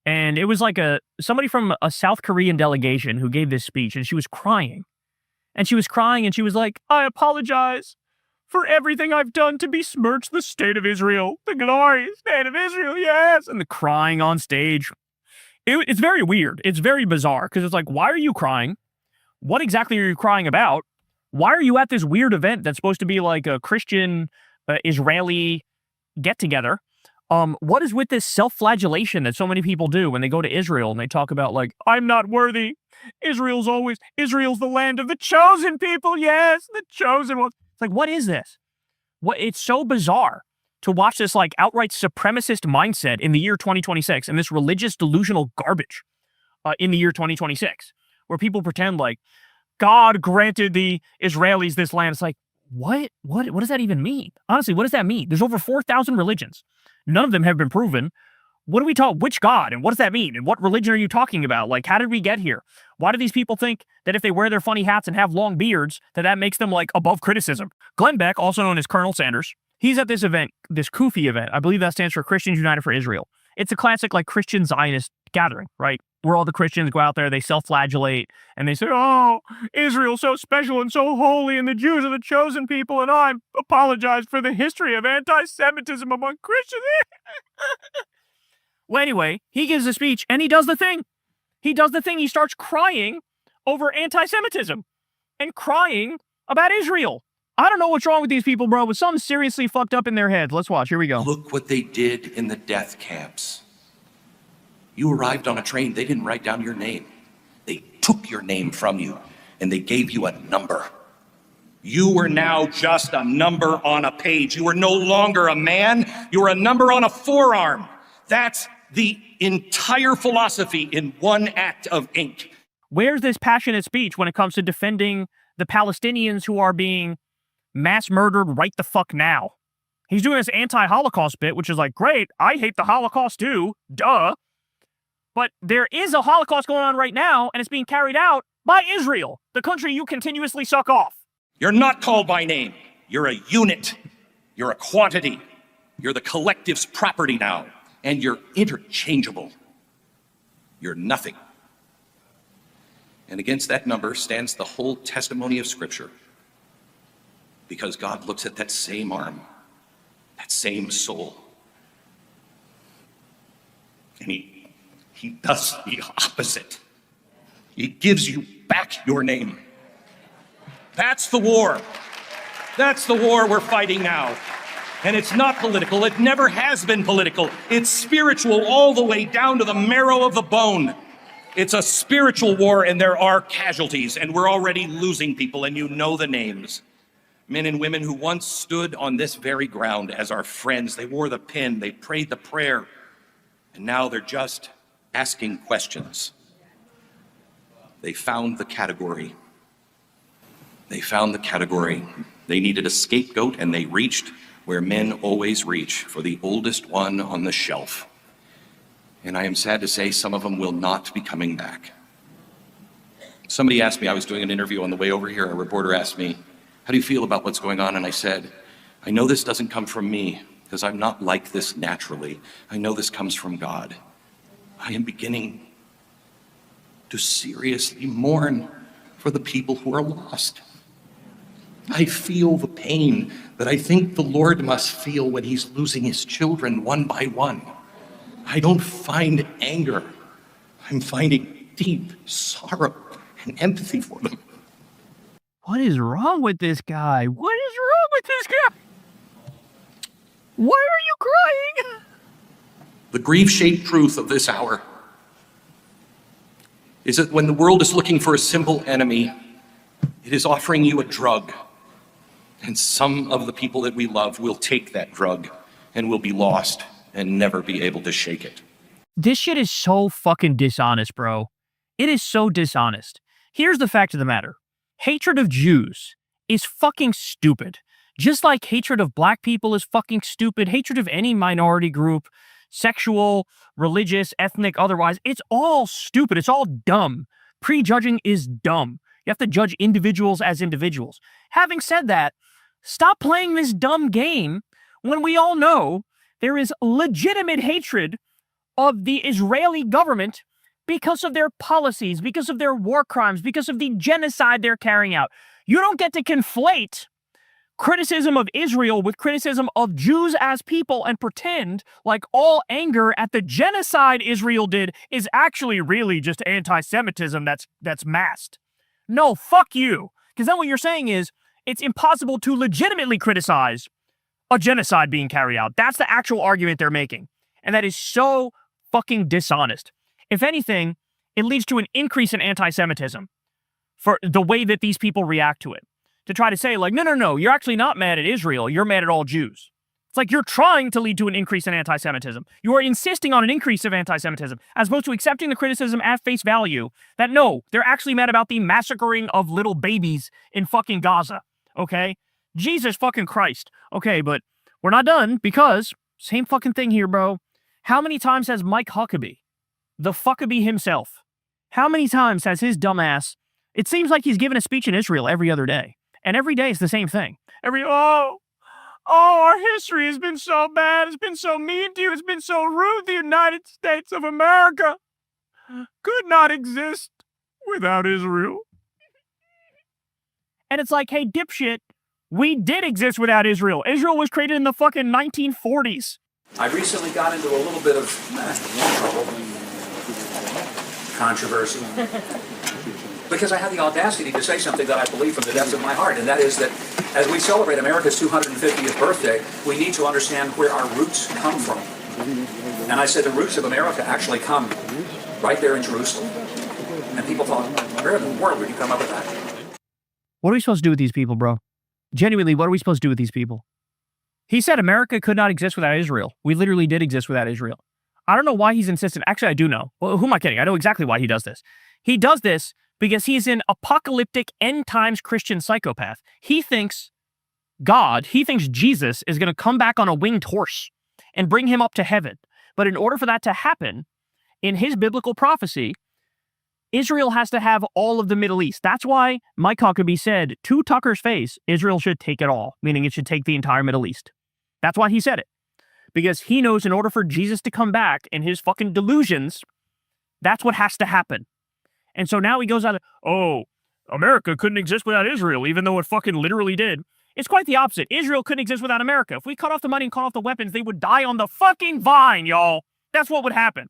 And it was like somebody from a South Korean delegation who gave this speech, and she was crying. And she was crying, and she was like, I apologize for everything I've done to besmirch the state of Israel, the glorious state of Israel, yes, and the crying on stage. It's very weird. It's very bizarre, because it's like, why are you crying? What exactly are you crying about? Why are you at this weird event that's supposed to be like a Christian Israeli get-together? What is with this self-flagellation that so many people do when they go to Israel and they talk about, like, I'm not worthy. Israel's the land of the chosen people, yes, the chosen ones. It's like, what is this? It's so bizarre to watch this like outright supremacist mindset in the year 2026 and this religious delusional garbage in the year 2026, where people pretend like God granted the Israelis this land. It's like, what does that even mean? Honestly, what does that mean? There's over 4,000 religions. None of them have been proven. What do we talk? Which God? And what does that mean? And what religion are you talking about? Like, how did we get here? Why do these people think that if they wear their funny hats and have long beards, that makes them, like, above criticism? Glenn Beck, also known as Colonel Sanders, he's at this event, this Kufi event. I believe that stands for Christians United for Israel. It's a classic, like, Christian Zionist gathering, right? Where all the Christians go out there, they self-flagellate, and they say, oh, Israel's so special and so holy, and the Jews are the chosen people, and I apologize for the history of anti-Semitism among Christians. Well, anyway, he gives a speech, and he does the thing. He starts crying over anti-Semitism and crying about Israel. I don't know what's wrong with these people, bro, but something seriously fucked up in their heads. Let's watch. Here we go. Look what they did in the death camps. You arrived on a train. They didn't write down your name. They took your name from you, and they gave you a number. You are now just a number on a page. You are no longer a man. You are a number on a forearm. That's the entire philosophy in one act of ink. Where's this passionate speech when it comes to defending the Palestinians who are being mass murdered right the fuck now? He's doing this anti-Holocaust bit, which is like, great, I hate the Holocaust too, duh. But there is a Holocaust going on right now, and it's being carried out by Israel, the country you continuously suck off. You're not called by name. You're a unit. You're a quantity. You're the collective's property now, and you're interchangeable. You're nothing. And against that number stands the whole testimony of Scripture, because God looks at that same arm, that same soul, and he does the opposite. He gives you back your name. That's the war. That's the war we're fighting now. And it's not political. It never has been political. It's spiritual all the way down to the marrow of the bone. It's a spiritual war, and there are casualties, and we're already losing people, and you know the names. Men and women who once stood on this very ground as our friends. They wore the pin, they prayed the prayer, and now they're just asking questions. They found the category. They found the category. They needed a scapegoat, and they reached where men always reach, for the oldest one on the shelf. And I am sad to say some of them will not be coming back. Somebody asked me, I was doing an interview on the way over here, a reporter asked me, how do you feel about what's going on? And I said, I know this doesn't come from me, because I'm not like this naturally. I know this comes from God. I am beginning to seriously mourn for the people who are lost. I feel the pain that I think the Lord must feel when he's losing his children one by one. I don't find anger. I'm finding deep sorrow and empathy for them. What is wrong with this guy? What is wrong with this guy? Why are you crying? The grief-shaped truth of this hour is that when the world is looking for a simple enemy, it is offering you a drug. And some of the people that we love will take that drug and will be lost and never be able to shake it. This shit is so fucking dishonest, bro. It is so dishonest. Here's the fact of the matter. Hatred of Jews is fucking stupid. Just like hatred of black people is fucking stupid, hatred of any minority group, sexual, religious, ethnic, otherwise, it's all stupid. It's all dumb. Prejudging is dumb. You have to judge individuals as individuals. Having said that, stop playing this dumb game when we all know there is legitimate hatred of the Israeli government because of their policies, because of their war crimes, because of the genocide they're carrying out. You don't get to conflate criticism of Israel with criticism of Jews as people and pretend like all anger at the genocide Israel did is actually really just anti-Semitism that's masked. No, fuck you. Because then what you're saying is it's impossible to legitimately criticize a genocide being carried out. That's the actual argument they're making. And that is so fucking dishonest. If anything, it leads to an increase in anti-Semitism for the way that these people react to it. To try to say, like, no, you're actually not mad at Israel. You're mad at all Jews. It's like you're trying to lead to an increase in anti-Semitism. You are insisting on an increase of anti-Semitism, as opposed to accepting the criticism at face value that, no, they're actually mad about the massacring of little babies in fucking Gaza, okay? Jesus fucking Christ. Okay, but we're not done, because same fucking thing here, bro. How many times has Mike Huckabee, the fuckabee himself, how many times has his dumbass, it seems like he's given a speech in Israel every other day. And every day is the same thing. Our history has been so bad. It's been so mean to you. It's been so rude. The United States of America could not exist without Israel. And it's like, hey, dipshit, we did exist without Israel. Israel was created in the fucking 1940s. I recently got into a little bit of controversy because I had the audacity to say something that I believe from the depths of my heart, and that is that as we celebrate America's 250th birthday, we need to understand where our roots come from. And I said the roots of America actually come right there in Jerusalem. And people thought, where in the world would you come up with that? What are we supposed to do with these people, bro? Genuinely, what are we supposed to do with these people? He said America could not exist without Israel. We literally did exist without Israel. I don't know why he's insistent. Actually, I do know. Well, who am I kidding? I know exactly why he does this. He does this because he's an apocalyptic end times Christian psychopath. He thinks he thinks Jesus is going to come back on a winged horse and bring him up to heaven. But in order for that to happen, in his biblical prophecy, Israel has to have all of the Middle East. That's why Mike Huckabee said to Tucker's face, Israel should take it all, meaning it should take the entire Middle East. That's why he said it. Because he knows in order for Jesus to come back in his fucking delusions, that's what has to happen. And so now he goes out, America couldn't exist without Israel, even though it fucking literally did. It's quite the opposite. Israel couldn't exist without America. If we cut off the money and cut off the weapons, they would die on the fucking vine, y'all. That's what would happen.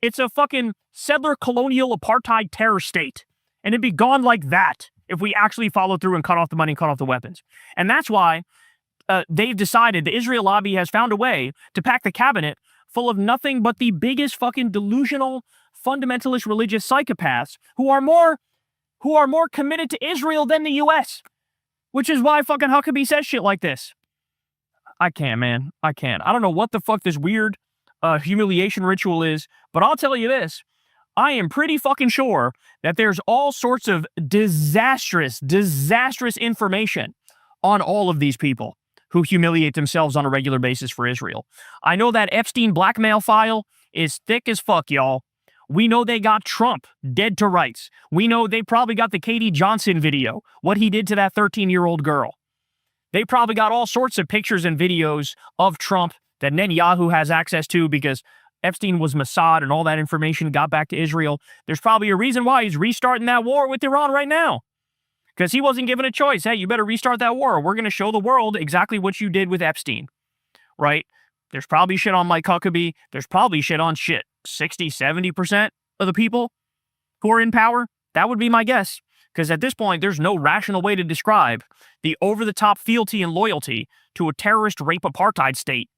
It's a fucking settler colonial apartheid terror state. And it'd be gone like that if we actually followed through and cut off the money and cut off the weapons. And that's why they've decided, the Israel lobby has found a way to pack the cabinet full of nothing but the biggest fucking delusional, fundamentalist religious psychopaths who are more committed to Israel than the U.S., which is why fucking Huckabee says shit like this. I can't, man. I can't. I don't know what the fuck this weird humiliation ritual is, but I'll tell you this. I am pretty fucking sure that there's all sorts of disastrous information on all of these people who humiliate themselves on a regular basis for Israel. I know that Epstein blackmail file is thick as fuck, y'all. We know they got Trump dead to rights. We know they probably got the Katie Johnson video, what he did to that 13-year-old girl. They probably got all sorts of pictures and videos of Trump that Netanyahu has access to because Epstein was Mossad and all that information got back to Israel. There's probably a reason why he's restarting that war with Iran right now. Because he wasn't given a choice. Hey, you better restart that war. We're going to show the world exactly what you did with Epstein. Right? There's probably shit on Mike Huckabee. There's probably shit on 60, 70% of the people who are in power. That would be my guess. Because at this point, there's no rational way to describe the over-the-top fealty and loyalty to a terrorist rape apartheid state.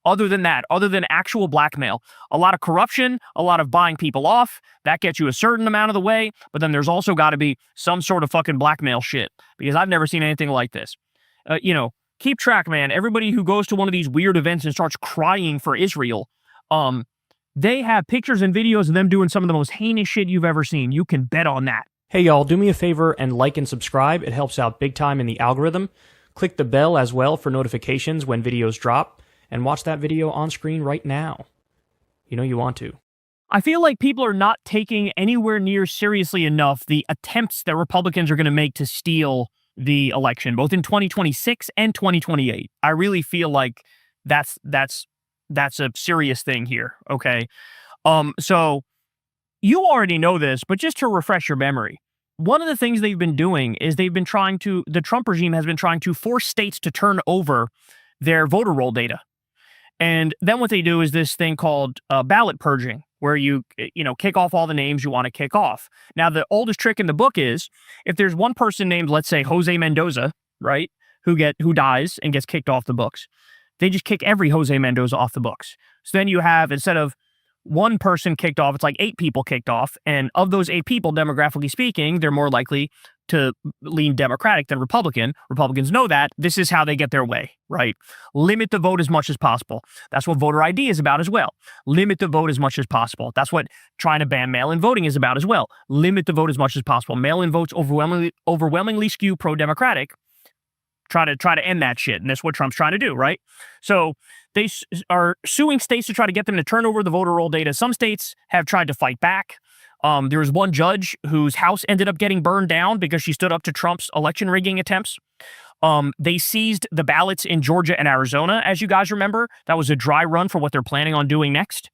Other than that, other than actual blackmail, a lot of corruption, a lot of buying people off, that gets you a certain amount of the way, but then there's also got to be some sort of fucking blackmail shit, because I've never seen anything like this. Keep track, man. Everybody who goes to one of these weird events and starts crying for Israel, they have pictures and videos of them doing some of the most heinous shit you've ever seen. You can bet on that. Hey y'all, do me a favor and like and subscribe. It helps out big time in the algorithm. Click the bell as well for notifications when videos drop. And watch that video on screen right now. You know you want to. I feel like people are not taking anywhere near seriously enough the attempts that Republicans are going to make to steal the election, both in 2026 and 2028. I really feel like that's a serious thing here, okay? So you already know this, but just to refresh your memory, one of the things they've been doing is the Trump regime has been trying to force states to turn over their voter roll data. And then what they do is this thing called ballot purging, where you kick off all the names you want to kick off. Now, the oldest trick in the book is if there's one person named, let's say, Jose Mendoza, right, who dies and gets kicked off the books, they just kick every Jose Mendoza off the books. So then you have, instead of one person kicked off, it's like 8 people kicked off. And of those 8 people, demographically speaking, they're more likely to lean Democratic than Republican. Republicans know that. This is how they get their way, right? Limit the vote as much as possible. That's what voter ID is about as well. Limit the vote as much as possible. That's what trying to ban mail-in voting is about as well. Limit the vote as much as possible. Mail-in votes overwhelmingly skew pro-Democratic. Try to end that shit, and that's what Trump's trying to do, right? So they are suing states to try to get them to turn over the voter roll data. Some states have tried to fight back. There was one judge whose house ended up getting burned down because she stood up to Trump's election rigging attempts. They seized the ballots in Georgia and Arizona, as you guys remember. That was a dry run for what they're planning on doing next.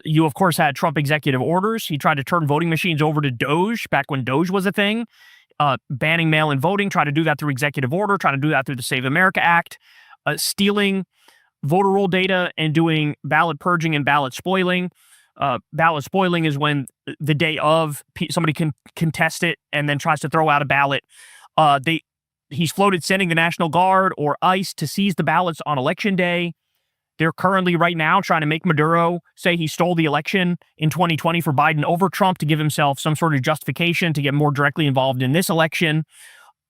You, of course, had Trump executive orders. He tried to turn voting machines over to Doge back when Doge was a thing. Banning mail-in voting, try to do that through executive order, try to do that through the Save America Act, stealing voter roll data and doing ballot purging and ballot spoiling. Ballot spoiling is when the day of somebody can contest it and then tries to throw out a ballot. He's floated sending the National Guard or ICE to seize the ballots on election day. They're currently right now trying to make Maduro say he stole the election in 2020 for Biden over Trump to give himself some sort of justification to get more directly involved in this election.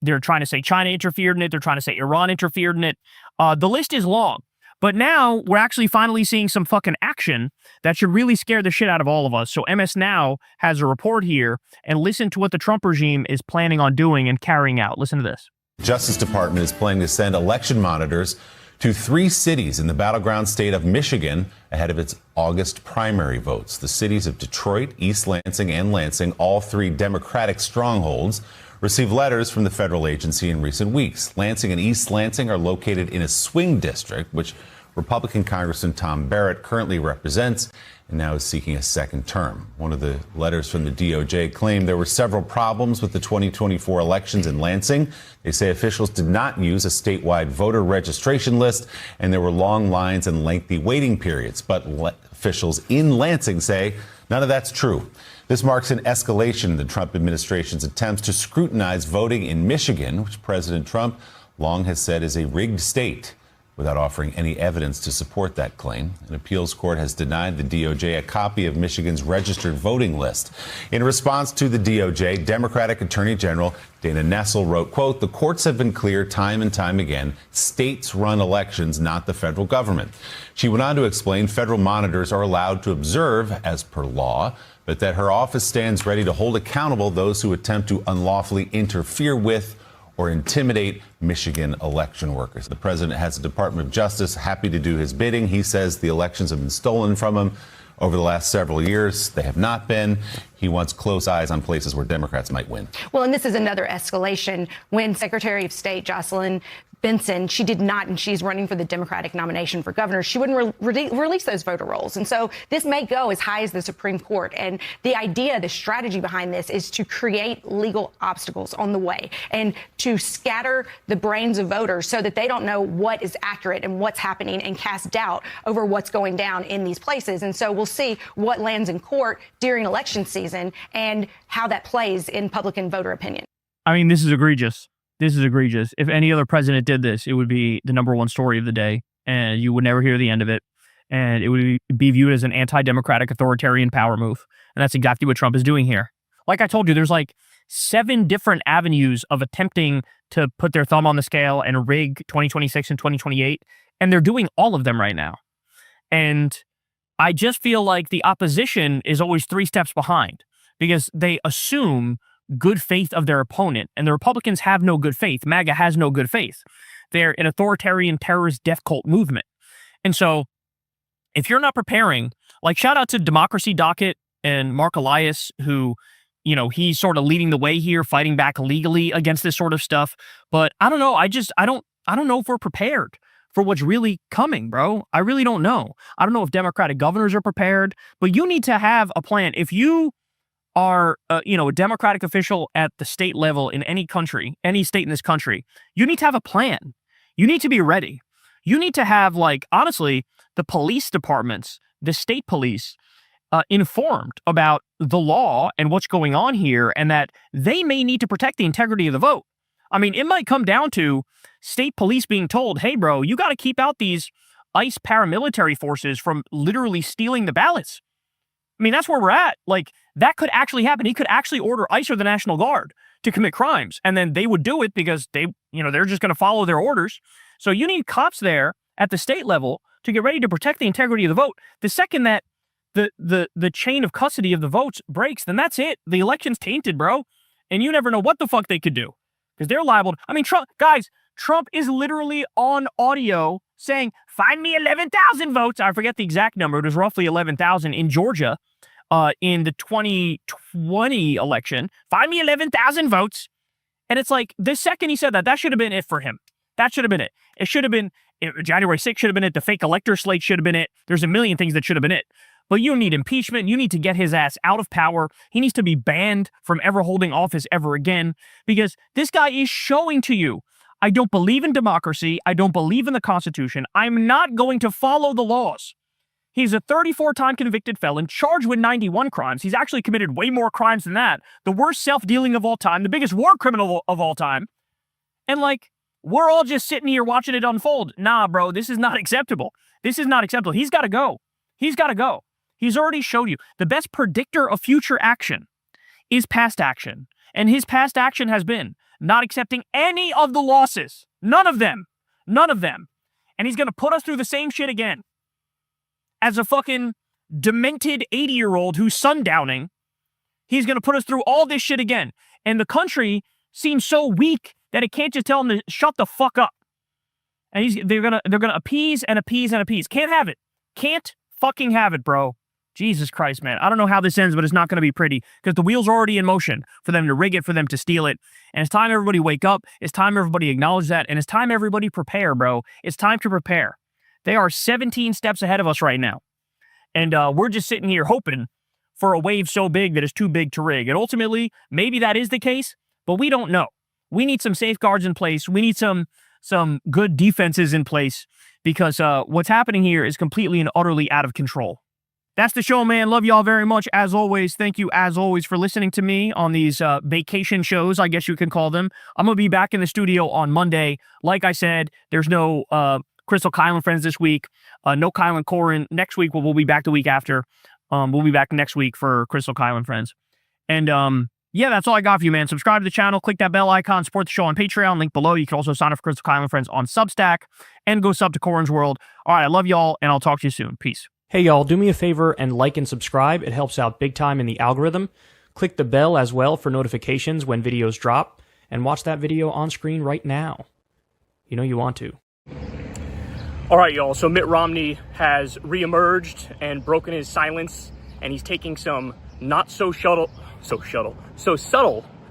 They're trying to say China interfered in it. They're trying to say Iran interfered in it. The list is long. But now we're actually finally seeing some fucking action that should really scare the shit out of all of us. So MS Now has a report here, and listen to what the Trump regime is planning on doing and carrying out. Listen to this. The Justice Department is planning to send election monitors to 3 cities in the battleground state of Michigan ahead of its August primary votes. The cities of Detroit, East Lansing, and Lansing, all 3 Democratic strongholds, received letters from the federal agency in recent weeks. Lansing and East Lansing are located in a swing district, which Republican Congressman Tom Barrett currently represents and now is seeking a second term. One of the letters from the DOJ claimed there were several problems with the 2024 elections in Lansing. They say officials did not use a statewide voter registration list, and there were long lines and lengthy waiting periods. But officials in Lansing say none of that's true. This marks an escalation in the Trump administration's attempts to scrutinize voting in Michigan, which President Trump long has said is a rigged state, without offering any evidence to support that claim. An appeals court has denied the DOJ a copy of Michigan's registered voting list. In response to the DOJ, Democratic Attorney General Dana Nessel wrote, quote, "The courts have been clear time and time again. States run elections, not the federal government." She went on to explain federal monitors are allowed to observe as per law, but that her office stands ready to hold accountable those who attempt to unlawfully interfere with or intimidate Michigan election workers. The president has the Department of Justice happy to do his bidding. He says the elections have been stolen from him over the last several years. They have not been. He wants close eyes on places where Democrats might win. Well, and this is another escalation when Secretary of State Jocelyn Benson, she did not, and she's running for the Democratic nomination for governor, she wouldn't release those voter rolls. And so this may go as high as the Supreme Court. And the idea, the strategy behind this is to create legal obstacles on the way and to scatter the brains of voters so that they don't know what is accurate and what's happening and cast doubt over what's going down in these places. And so we'll see what lands in court during election season and how that plays in public and voter opinion. I mean, this is egregious. This is egregious. If any other president did this, it would be the #1 story of the day, and you would never hear the end of it. And it would be viewed as an anti-democratic authoritarian power move. And that's exactly what Trump is doing here. Like I told you, there's like 7 different avenues of attempting to put their thumb on the scale and rig 2026 and 2028. And they're doing all of them right now. And I just feel like the opposition is always 3 steps behind because they assume good faith of their opponent, and the Republicans have no good faith. MAGA has no good faith. They're an authoritarian terrorist death cult movement. And so if you're not preparing, like shout out to Democracy Docket and Mark Elias, who, you know, he's sort of leading the way here, fighting back legally against this sort of stuff. But I don't know. I don't know if we're prepared for what's really coming, bro. I really don't know. I don't know if Democratic governors are prepared, but you need to have a plan. If you are, a Democratic official at the state level in any country, any state in this country, you need to have a plan. You need to be ready. You need to have, like, honestly, the police departments, the state police, informed about the law and what's going on here, and that they may need to protect the integrity of the vote. I mean, it might come down to state police being told, hey, bro, you got to keep out these ICE paramilitary forces from literally stealing the ballots. I mean, that's where we're at. Like, that could actually happen. He could actually order ICE or the National Guard to commit crimes, and then they would do it because they're just going to follow their orders. So you need cops there at the state level to get ready to protect the integrity of the vote. The second that the chain of custody of the votes breaks, then that's it. The election's tainted, bro. And you never know what the fuck they could do because they're liable. I mean, Trump is literally on audio saying, find me 11,000 votes. I forget the exact number. It was roughly 11,000 in Georgia in the 2020 election. Find me 11,000 votes. And it's like, the second he said that should have been it for him. That should have been it. It should have been, January 6th should have been it. The fake elector slate should have been it. There's a million things that should have been it. But you need impeachment. You need to get his ass out of power. He needs to be banned from ever holding office ever again, because this guy is showing to you, I don't believe in democracy. I don't believe in the Constitution. I'm not going to follow the laws. He's a 34-time convicted felon, charged with 91 crimes. He's actually committed way more crimes than that. The worst self-dealing of all time, the biggest war criminal of all time. And like, we're all just sitting here watching it unfold. Nah, bro, this is not acceptable. This is not acceptable. He's got to go. He's got to go. He's already showed you. The best predictor of future action is past action. And his past action has been not accepting any of the losses. None of them. None of them. And he's going to put us through the same shit again. As a fucking demented 80-year-old who's sundowning, he's going to put us through all this shit again. And the country seems so weak that it can't just tell him to shut the fuck up. And they're gonna appease and appease and appease. Can't have it. Can't fucking have it, bro. Jesus Christ, man. I don't know how this ends, but it's not going to be pretty because the wheels are already in motion for them to rig it, for them to steal it. And it's time everybody wake up. It's time everybody acknowledge that. And it's time everybody prepare, bro. It's time to prepare. They are 17 steps ahead of us right now. And we're just sitting here hoping for a wave so big that it's too big to rig. And ultimately, maybe that is the case, but we don't know. We need some safeguards in place. We need some good defenses in place because what's happening here is completely and utterly out of control. That's the show, man. Love y'all very much. As always, thank you, as always, for listening to me on these vacation shows, I guess you can call them. I'm going to be back in the studio on Monday. Like I said, there's no Crystal Kylan friends this week. No Kylan Corin. Next week, we'll be back the week after. We'll be back next week for Crystal Kylan friends. And yeah, that's all I got for you, man. Subscribe to the channel. Click that bell icon. Support the show on Patreon. Link below. You can also sign up for Crystal Kylan friends on Substack. And go sub to Corin's World. All right, I love y'all, and I'll talk to you soon. Peace. Hey y'all, do me a favor and like and subscribe. It helps out big time in the algorithm. Click the bell as well for notifications when videos drop. And watch that video on screen right now. You know you want to. All right, y'all. So Mitt Romney has reemerged and broken his silence. And he's taking some so subtle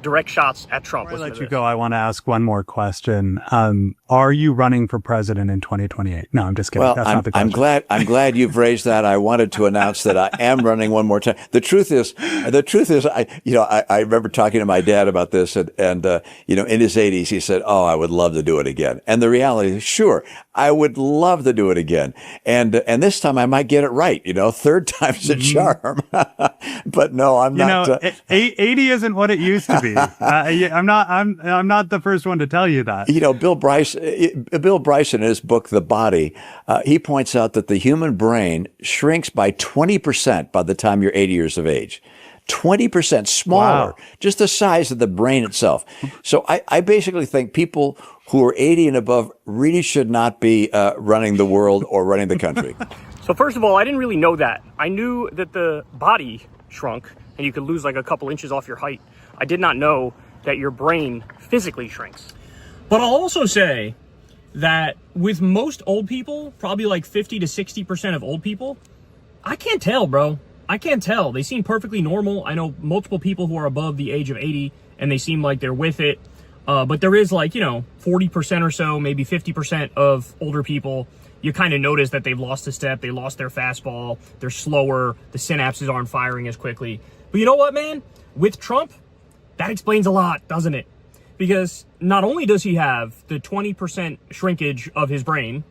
direct shots at Trump. Before I let you go, I want to ask one more question. Are you running for president in 2028? No, I'm just kidding. Well, That's not the question. I'm glad you've raised that. I wanted to announce that I am running one more time. The truth is, I remember talking to my dad about this and in his 80s, he said, "Oh, I would love to do it again." And the reality is, sure, I would love to do it again. And this time I might get it right. Third time's a charm. But no, I'm not. 80 isn't what it used to be. I'm not the first one to tell you that. Bill Bryson in his book, The Body, he points out that the human brain shrinks by 20% by the time you're 80 years of age. 20% smaller, wow. Just the size of the brain itself. So I basically think people who are 80 and above really should not be running the world or running the country. So first of all, I didn't really know that. I knew that the body shrunk and you could lose like a couple inches off your height. I did not know that your brain physically shrinks. But I'll also say that with most old people, probably like 50 to 60% of old people, I can't tell, bro. I can't tell. They seem perfectly normal. I know multiple people who are above the age of 80 and they seem like they're with it. But there is 40% or so, maybe 50% of older people. You kind of notice that they've lost a step. They lost their fastball. They're slower. The synapses aren't firing as quickly. But you know what, man? With Trump, that explains a lot, doesn't it? Because not only does he have the 20% shrinkage of his brain,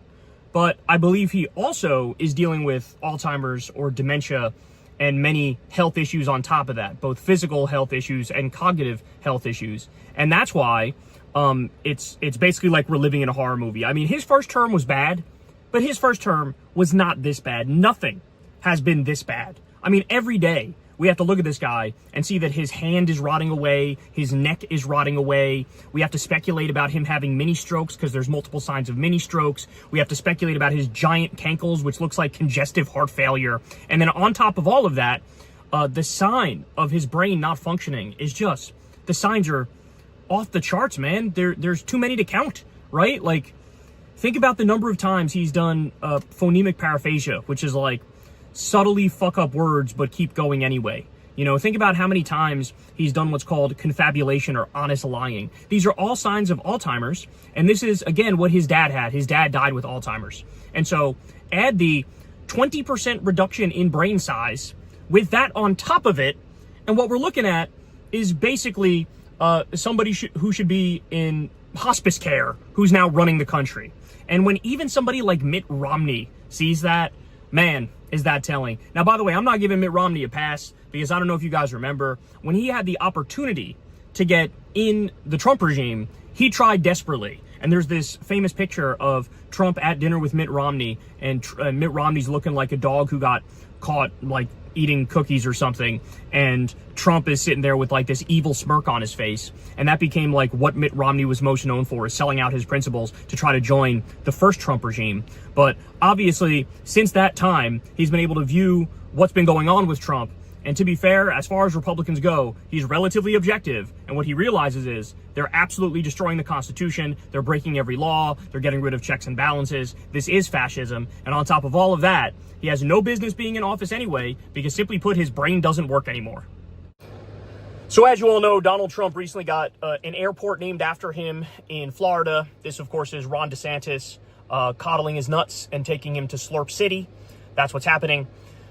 but I believe he also is dealing with Alzheimer's or dementia and many health issues on top of that, both physical health issues and cognitive health issues. And that's why it's basically like we're living in a horror movie. I mean, his first term was bad, but his first term was not this bad. Nothing has been this bad. I mean, every day we have to look at this guy and see that his hand is rotting away, his neck is rotting away. We have to speculate about him having mini strokes because there's multiple signs of mini strokes. We have to speculate about his giant cankles, which looks like congestive heart failure. And then on top of all of that, the sign of his brain not functioning is just, the signs are off the charts, man. There's too many to count, right? Like, think about the number of times he's done phonemic paraphasia, which is like subtly fuck up words but keep going anyway. Think about how many times he's done what's called confabulation or honest lying. These are all signs of Alzheimer's, and this is, again, what his dad had. His dad died with Alzheimer's. And so add the 20% reduction in brain size with that on top of it, and what we're looking at is basically somebody who should be in hospice care who's now running the country. And when even somebody like Mitt Romney sees that, man, is that telling. Now, by the way, I'm not giving Mitt Romney a pass because I don't know if you guys remember when he had the opportunity to get in the Trump regime, he tried desperately. And there's this famous picture of Trump at dinner with Mitt Romney, and Mitt Romney's looking like a dog who got caught like eating cookies or something, and Trump is sitting there with like this evil smirk on his face. And that became like what Mitt Romney was most known for, is selling out his principles to try to join the first Trump regime. But obviously, since that time, he's been able to view what's been going on with Trump. And to be fair, as far as Republicans go, he's relatively objective. And what he realizes is they're absolutely destroying the Constitution. They're breaking every law. They're getting rid of checks and balances. This is fascism. And on top of all of that, he has no business being in office anyway, because simply put, his brain doesn't work anymore. So as you all know, Donald Trump recently got an airport named after him in Florida. This, of course, is Ron DeSantis coddling his nuts and taking him to Slurp City. That's what's happening.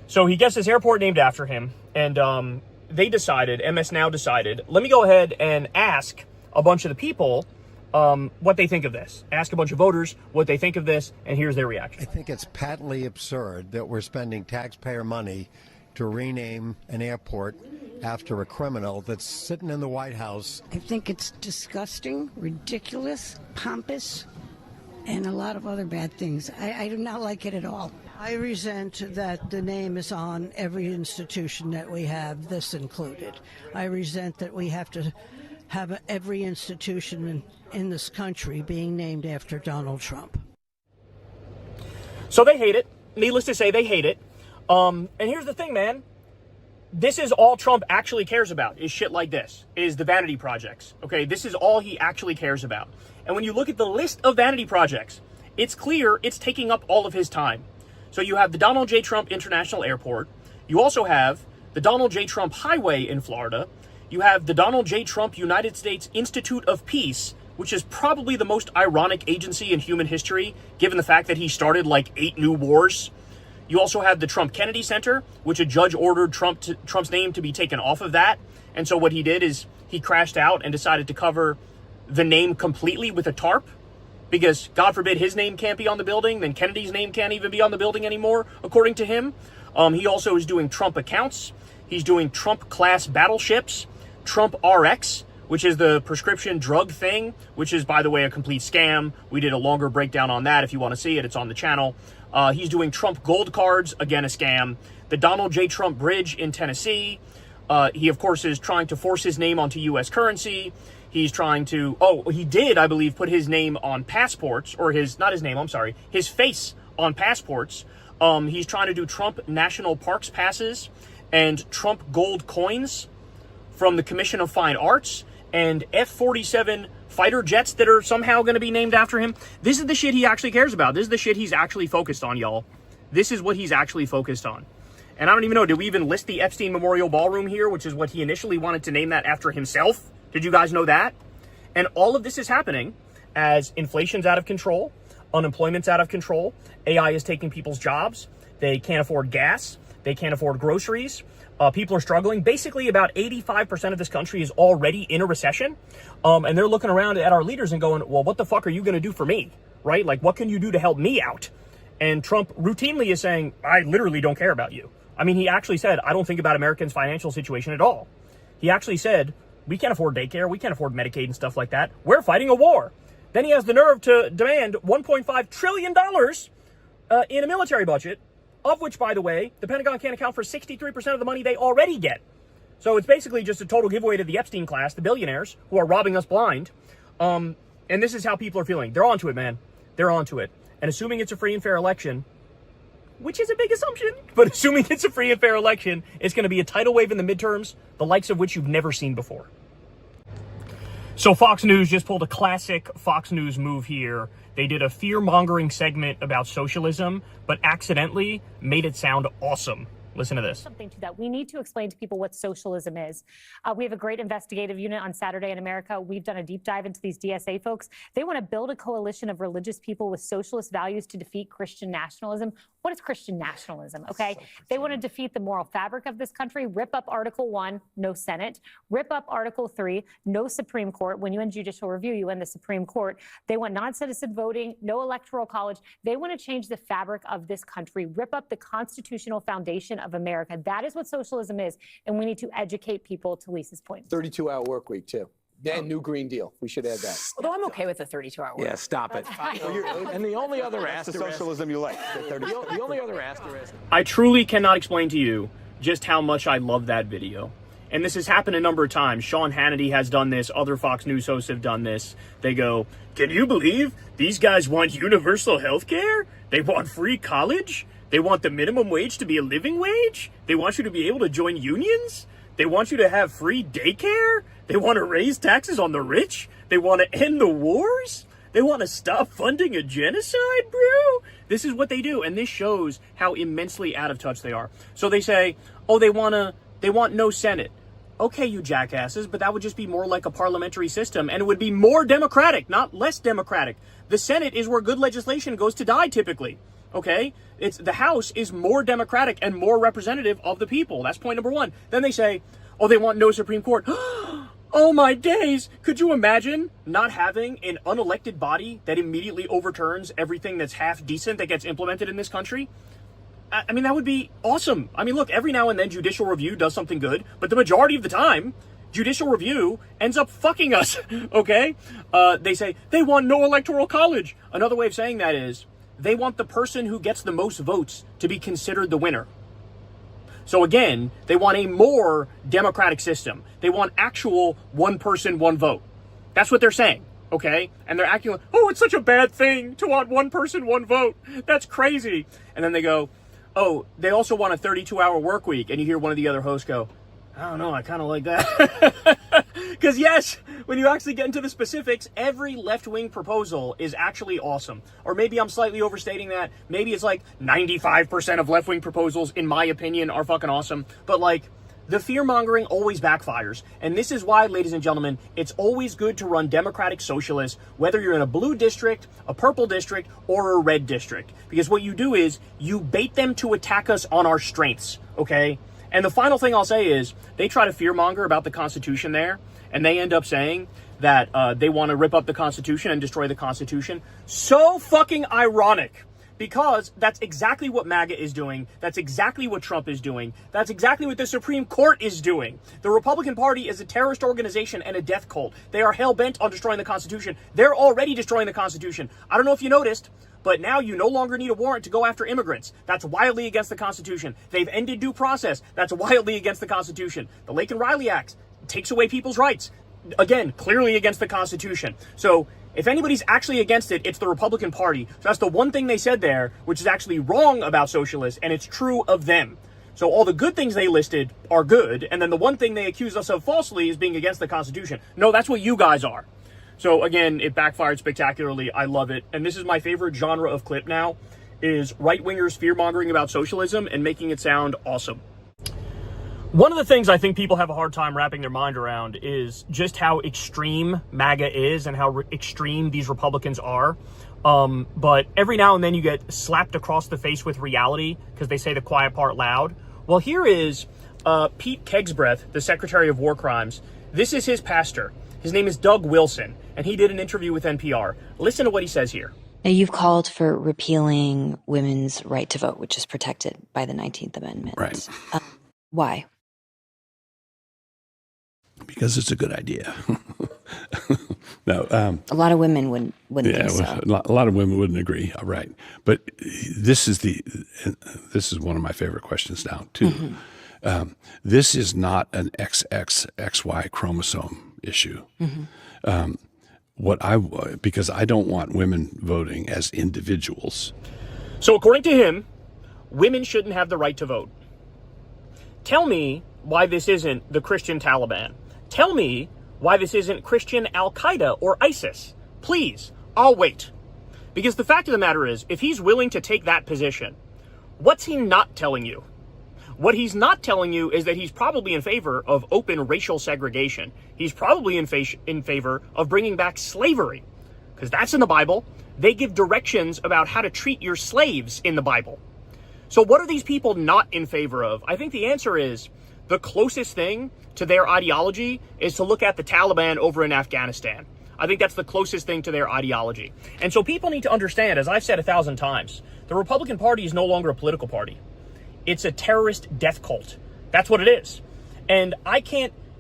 So he gets this airport named after him, and they decided, MS Now decided, let me go ahead and ask a bunch of the people what they think of this. Ask a bunch of voters what they think of this, and here's their reaction. I think it's patently absurd that we're spending taxpayer money to rename an airport after a criminal that's sitting in the White House. I think it's disgusting, ridiculous, pompous, and a lot of other bad things. I do not like it at all. I resent that the name is on every institution that we have, this included. I resent that we have to have every institution in this country being named after Donald Trump. So they hate it. Needless to say, they hate it. And here's the thing, man. This is all Trump actually cares about, is shit like this, is the vanity projects. Okay, this is all he actually cares about. And when you look at the list of vanity projects, it's clear it's taking up all of his time. So you have the Donald J. Trump International Airport. You also have the Donald J. Trump Highway in Florida. You have the Donald J. Trump United States Institute of Peace, which is probably the most ironic agency in human history, given the fact that he started like 8 new wars. You also have the Trump Kennedy Center, which a judge ordered Trump's name to be taken off of that. And so what he did is he crashed out and decided to cover the name completely with a tarp, because God forbid his name can't be on the building, then Kennedy's name can't even be on the building anymore, according to him. He also is doing Trump accounts. He's doing Trump class battleships, Trump RX, which is the prescription drug thing, which is, by the way, a complete scam. We did a longer breakdown on that. If you want to see it, it's on the channel. He's doing Trump gold cards, again, a scam. The Donald J. Trump Bridge in Tennessee. He, of course, is trying to force his name onto U.S. currency. He's trying to, he did, I believe, put his name on passports, or his face on passports. He's trying to do Trump National Parks passes and Trump gold coins from the Commission of Fine Arts, and F-47 fighter jets that are somehow going to be named after him. This is the shit he actually cares about. This is the shit he's actually focused on, y'all. This is what he's actually focused on. And I don't even know, did we even list the Epstein Memorial Ballroom here, which is what he initially wanted to name that after himself? Did you guys know that? And all of this is happening as inflation's out of control, unemployment's out of control, AI is taking people's jobs, they can't afford gas, they can't afford groceries, people are struggling. Basically, about 85% of this country is already in a recession, and they're looking around at our leaders and going, well, what the fuck are you going to do for me, right? Like, what can you do to help me out? And Trump routinely is saying, I literally don't care about you. I mean, he actually said, I don't think about Americans' financial situation at all. He actually said, we can't afford daycare, we can't afford Medicaid and stuff like that. We're fighting a war. Then he has the nerve to demand $1.5 trillion in a military budget, of which, by the way, the Pentagon can't account for 63% of the money they already get. So it's basically just a total giveaway to the Epstein class, the billionaires, who are robbing us blind. And this is how people are feeling. They're onto it, man. They're onto it. And assuming it's a free and fair election, which is a big assumption, but assuming it's a free and fair election, it's going to be a tidal wave in the midterms, the likes of which you've never seen before. So Fox News just pulled a classic Fox News move here. They did a fear-mongering segment about socialism, but accidentally made it sound awesome. Listen to this. Something to that. We need to explain to people what socialism is. We have a great investigative unit on Saturday in America. We've done a deep dive into these DSA folks. They want to build a coalition of religious people with socialist values to defeat Christian nationalism. What is Christian nationalism? Okay. They want to defeat the moral fabric of this country, rip up Article 1, no Senate, rip up Article 3, no Supreme Court. When you end judicial review, you end the Supreme Court. They want non-citizen voting, no electoral college. They want to change the fabric of this country, rip up the constitutional foundation of America. That is what socialism is. And we need to educate people, to Lisa's point. 32-hour work week, too. And new Green Deal. We should add that. Although I'm okay with the 32-hour work. Yeah, stop it. And the only other asterisk. That's the socialism you like. The only other asterisk. I truly cannot explain to you just how much I love that video. And this has happened a number of times. Sean Hannity has done this. Other Fox News hosts have done this. They go, can you believe these guys want universal health care? They want free college? They want the minimum wage to be a living wage? They want you to be able to join unions? They want you to have free daycare? They want to raise taxes on the rich? They want to end the wars? They want to stop funding a genocide, bro? This is what they do. And this shows how immensely out of touch they are. So they say, oh, they want no Senate. Okay, you jackasses, but that would just be more like a parliamentary system, and it would be more democratic, not less democratic. The Senate is where good legislation goes to die, typically. Okay? The House is more democratic and more representative of the people. That's point number one. Then they say, oh, they want no Supreme Court. Oh my days! Could you imagine not having an unelected body that immediately overturns everything that's half decent that gets implemented in this country? I mean, that would be awesome. I mean, look, every now and then judicial review does something good, but the majority of the time, judicial review ends up fucking us, okay? They say, they want no electoral college. Another way of saying that is, they want the person who gets the most votes to be considered the winner. So again, they want a more democratic system. They want actual one person, one vote. That's what they're saying. Okay? And they're acting like, oh, it's such a bad thing to want one person, one vote. That's crazy. And then they go, oh, they also want a 32-hour work week. And you hear one of the other hosts go, I don't know, I kind of like that. Because yes, when you actually get into the specifics, every left-wing proposal is actually awesome. Or maybe I'm slightly overstating that. Maybe it's like 95% of left-wing proposals, in my opinion, are fucking awesome. But like, the fear-mongering always backfires. And this is why, ladies and gentlemen, it's always good to run Democratic Socialists, whether you're in a blue district, a purple district, or a red district. Because what you do is, you bait them to attack us on our strengths, okay? And the final thing I'll say is, they try to fear-monger about the Constitution there, and they end up saying that they want to rip up the Constitution and destroy the Constitution. So fucking ironic. Because that's exactly what MAGA is doing. That's exactly what Trump is doing. That's exactly what the Supreme Court is doing. The Republican Party is a terrorist organization and a death cult. They are hell-bent on destroying the Constitution. They're already destroying the Constitution. I don't know if you noticed, but now you no longer need a warrant to go after immigrants. That's wildly against the Constitution. They've ended due process. That's wildly against the Constitution. The Lake and Riley Act takes away people's rights. Again, clearly against the Constitution. So if anybody's actually against it, it's the Republican Party. So that's the one thing they said there, which is actually wrong about socialists, and it's true of them. So all the good things they listed are good, and then the one thing they accuse us of falsely is being against the Constitution. No, that's what you guys are. So again, it backfired spectacularly. I love it. And this is my favorite genre of clip now, is right-wingers fear-mongering about socialism and making it sound awesome. One of the things I think people have a hard time wrapping their mind around is just how extreme MAGA is and how extreme these Republicans are. But every now and then you get slapped across the face with reality because they say the quiet part loud. Well, here is Pete Kegsbreth, the Secretary of War Crimes. This is his pastor. His name is Doug Wilson, and he did an interview with NPR. Listen to what he says here. Now, you've called for repealing women's right to vote, which is protected by the 19th Amendment. Right. Why? Because it's a good idea. No, a lot of women wouldn't think so. A lot of women wouldn't agree. All right, but this is one of my favorite questions now too. Mm-hmm. This is not an XXXY chromosome issue. Mm-hmm. Because I don't want women voting as individuals. So according to him, women shouldn't have the right to vote. Tell me why this isn't the Christian Taliban. Tell me why this isn't Christian Al-Qaeda or ISIS. Please, I'll wait. Because the fact of the matter is, if he's willing to take that position, what's he not telling you? What he's not telling you is that he's probably in favor of open racial segregation. He's probably in favor of bringing back slavery, because that's in the Bible. They give directions about how to treat your slaves in the Bible. So what are these people not in favor of? I think the answer is the closest thing to their ideology is to look at the Taliban over in Afghanistan. I think that's the closest thing to their ideology. And so people need to understand, as I've said 1,000 times, the Republican Party is no longer a political party. It's a terrorist death cult. That's what it is. And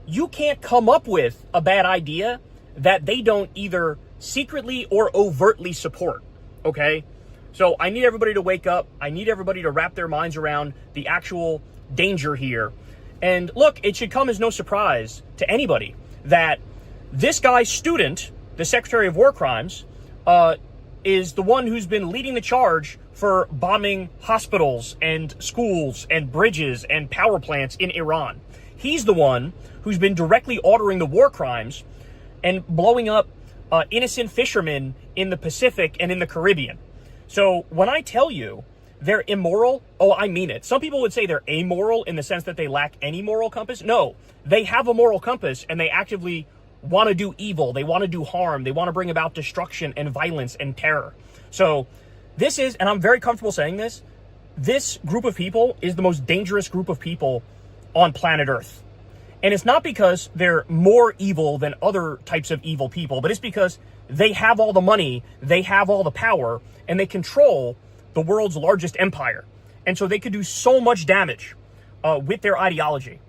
you can't come up with a bad idea that they don't either secretly or overtly support, okay? So I need everybody to wake up. I need everybody to wrap their minds around the actual danger here. And look, it should come as no surprise to anybody that this guy's student, the Secretary of War Crimes, is the one who's been leading the charge for bombing hospitals and schools and bridges and power plants in Iran. He's the one who's been directly ordering the war crimes and blowing up innocent fishermen in the Pacific and in the Caribbean. So when I tell you they're immoral, oh, I mean it. Some people would say they're amoral in the sense that they lack any moral compass. No, they have a moral compass and they actively want to do evil. They want to do harm. They want to bring about destruction and violence and terror. So this is, and I'm very comfortable saying this group of people is the most dangerous group of people on planet Earth. And it's not because they're more evil than other types of evil people, but it's because they have all the money, they have all the power, and they control the world's largest empire. And so they could do so much damage with their ideology.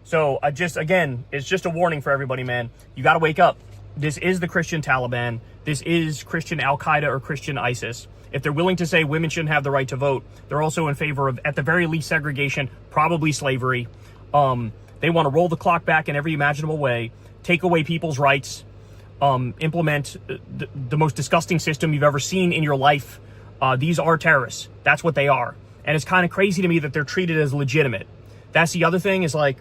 So again, it's just a warning for everybody, man. You got to wake up. This is the Christian Taliban. This is Christian Al-Qaeda or Christian ISIS. If they're willing to say women shouldn't have the right to vote, they're also in favor of, at the very least, segregation, probably slavery. They want to roll the clock back in every imaginable way, take away people's rights, implement the most disgusting system you've ever seen in your life. These are terrorists. That's what they are. And it's kind of crazy to me that they're treated as legitimate. That's the other thing is like,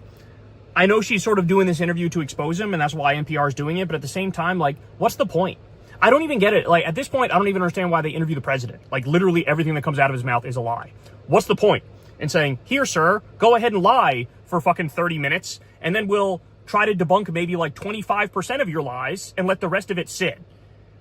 I know she's sort of doing this interview to expose him, and that's why NPR is doing it. But at the same time, like, what's the point? I don't even get it. Like, at this point, I don't even understand why they interview the president. Like, literally everything that comes out of his mouth is a lie. What's the point in saying, here, sir, go ahead and lie for fucking 30 minutes, and then we'll try to debunk maybe like 25% of your lies and let the rest of it sit.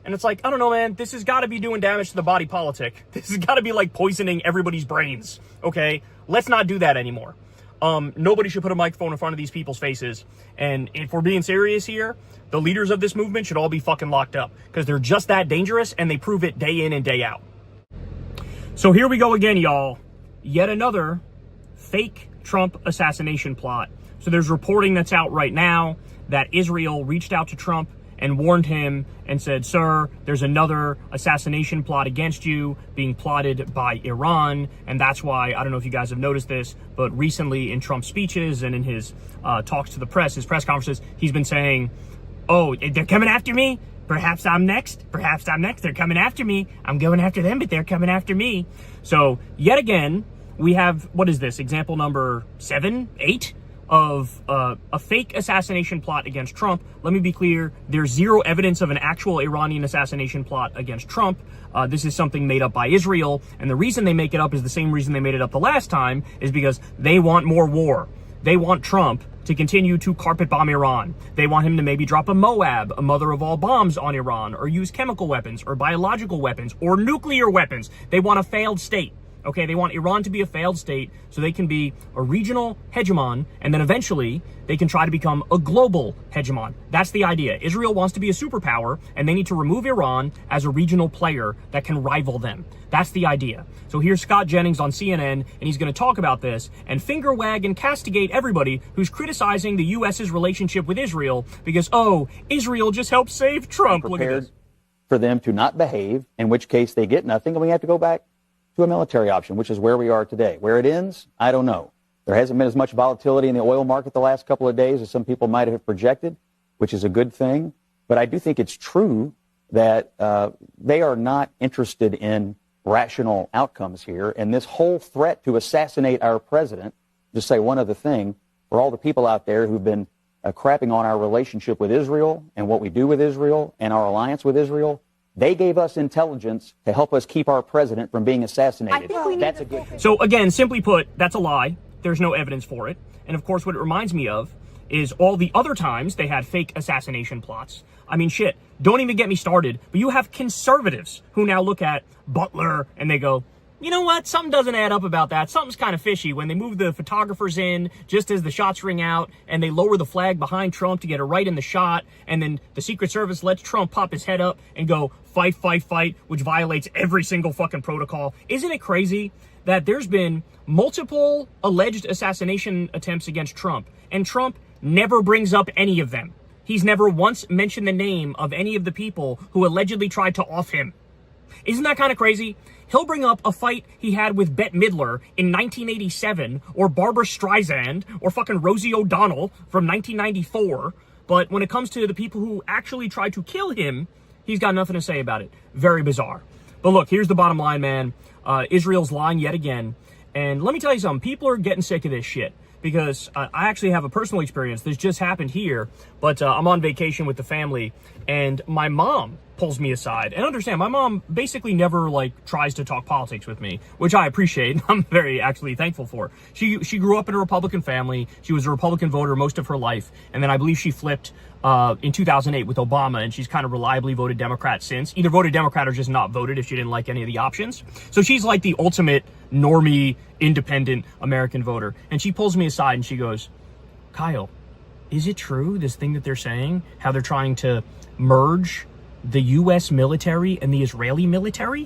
And it's like, I don't know, man, this has got to be doing damage to the body politic. This has got to be like poisoning everybody's brains. Okay, let's not do that anymore. Nobody should put a microphone in front of these people's faces. And if we're being serious here, the leaders of this movement should all be fucking locked up because they're just that dangerous and they prove it day in and day out. So here we go again, y'all. Yet another fake Trump assassination plot. So there's reporting that's out right now that Israel reached out to Trump and warned him and said, sir, there's another assassination plot against you being plotted by Iran. And that's why, I don't know if you guys have noticed this, but recently in Trump's speeches and in his talks to the press, his press conferences, he's been saying, oh, they're coming after me. Perhaps I'm next. Perhaps I'm next. They're coming after me. I'm going after them, but they're coming after me. So yet again, we have, what is this? Example number 7, 8? Of a fake assassination plot against Trump. Let me be clear, there's zero evidence of an actual Iranian assassination plot against Trump. This is something made up by Israel, and the reason they make it up is the same reason they made it up the last time, is because they want more war. They want Trump to continue to carpet bomb Iran. They want him to maybe drop a Moab, a mother of all bombs, on Iran, or use chemical weapons, or biological weapons, or nuclear weapons. They want a failed state. Okay, they want Iran to be a failed state so they can be a regional hegemon, and then eventually they can try to become a global hegemon. That's the idea. Israel wants to be a superpower, and they need to remove Iran as a regional player that can rival them. That's the idea. So here's Scott Jennings on CNN, and he's going to talk about this and finger wag and castigate everybody who's criticizing the U.S.'s relationship with Israel because, oh, Israel just helped save Trump. Look at this. For them to not behave, in which case they get nothing, and we have to go back to a military option, which is where we are today. Where it ends, I don't know. There hasn't been as much volatility in the oil market the last couple of days as some people might have projected, which is a good thing. But I do think it's true that they are not interested in rational outcomes here. And this whole threat to assassinate our president, just say one other thing, for all the people out there who've been crapping on our relationship with Israel and what we do with Israel and our alliance with Israel, they gave us intelligence to help us keep our president from being assassinated. That's a good thing. So again, simply put, that's a lie. There's no evidence for it. And of course, what it reminds me of is all the other times they had fake assassination plots. I mean, shit, don't even get me started. But you have conservatives who now look at Butler and they go, you know what? Something doesn't add up about that. Something's kind of fishy when they move the photographers in just as the shots ring out and they lower the flag behind Trump to get it right in the shot. And then the Secret Service lets Trump pop his head up and go fight, fight, fight, which violates every single fucking protocol. Isn't it crazy that there's been multiple alleged assassination attempts against Trump and Trump never brings up any of them? He's never once mentioned the name of any of the people who allegedly tried to off him. Isn't that kind of crazy? He'll bring up a fight he had with Bette Midler in 1987, or Barbara Streisand, or fucking Rosie O'Donnell from 1994. But when it comes to the people who actually tried to kill him, he's got nothing to say about it. Very bizarre. But look, here's the bottom line, man. Israel's lying yet again. And let me tell you something. People are getting sick of this shit. Because I actually have a personal experience. This just happened here. But I'm on vacation with the family. And my mom pulls me aside. And understand, my mom basically never, like, tries to talk politics with me. Which I appreciate. I'm very, actually, thankful for. She grew up in a Republican family. She was a Republican voter most of her life. And then I believe she flipped in 2008 with Obama, and she's kind of reliably voted Democrat since. Either voted Democrat or just not voted if she didn't like any of the options. So she's like the ultimate normie, independent American voter. And she pulls me aside and she goes, Kyle, is it true, this thing that they're saying, how they're trying to merge the U.S. military and the Israeli military?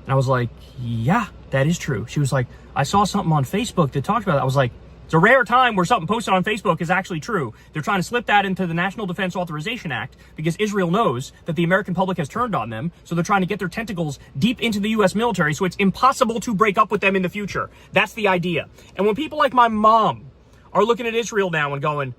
And I was like, yeah, that is true. She was like, I saw something on Facebook that talked about that. I was like, it's a rare time where something posted on Facebook is actually true. They're trying to slip that into the National Defense Authorization Act because Israel knows that the American public has turned on them. So they're trying to get their tentacles deep into the U.S. military so it's impossible to break up with them in the future. That's the idea. And when people like my mom are looking at Israel now and going,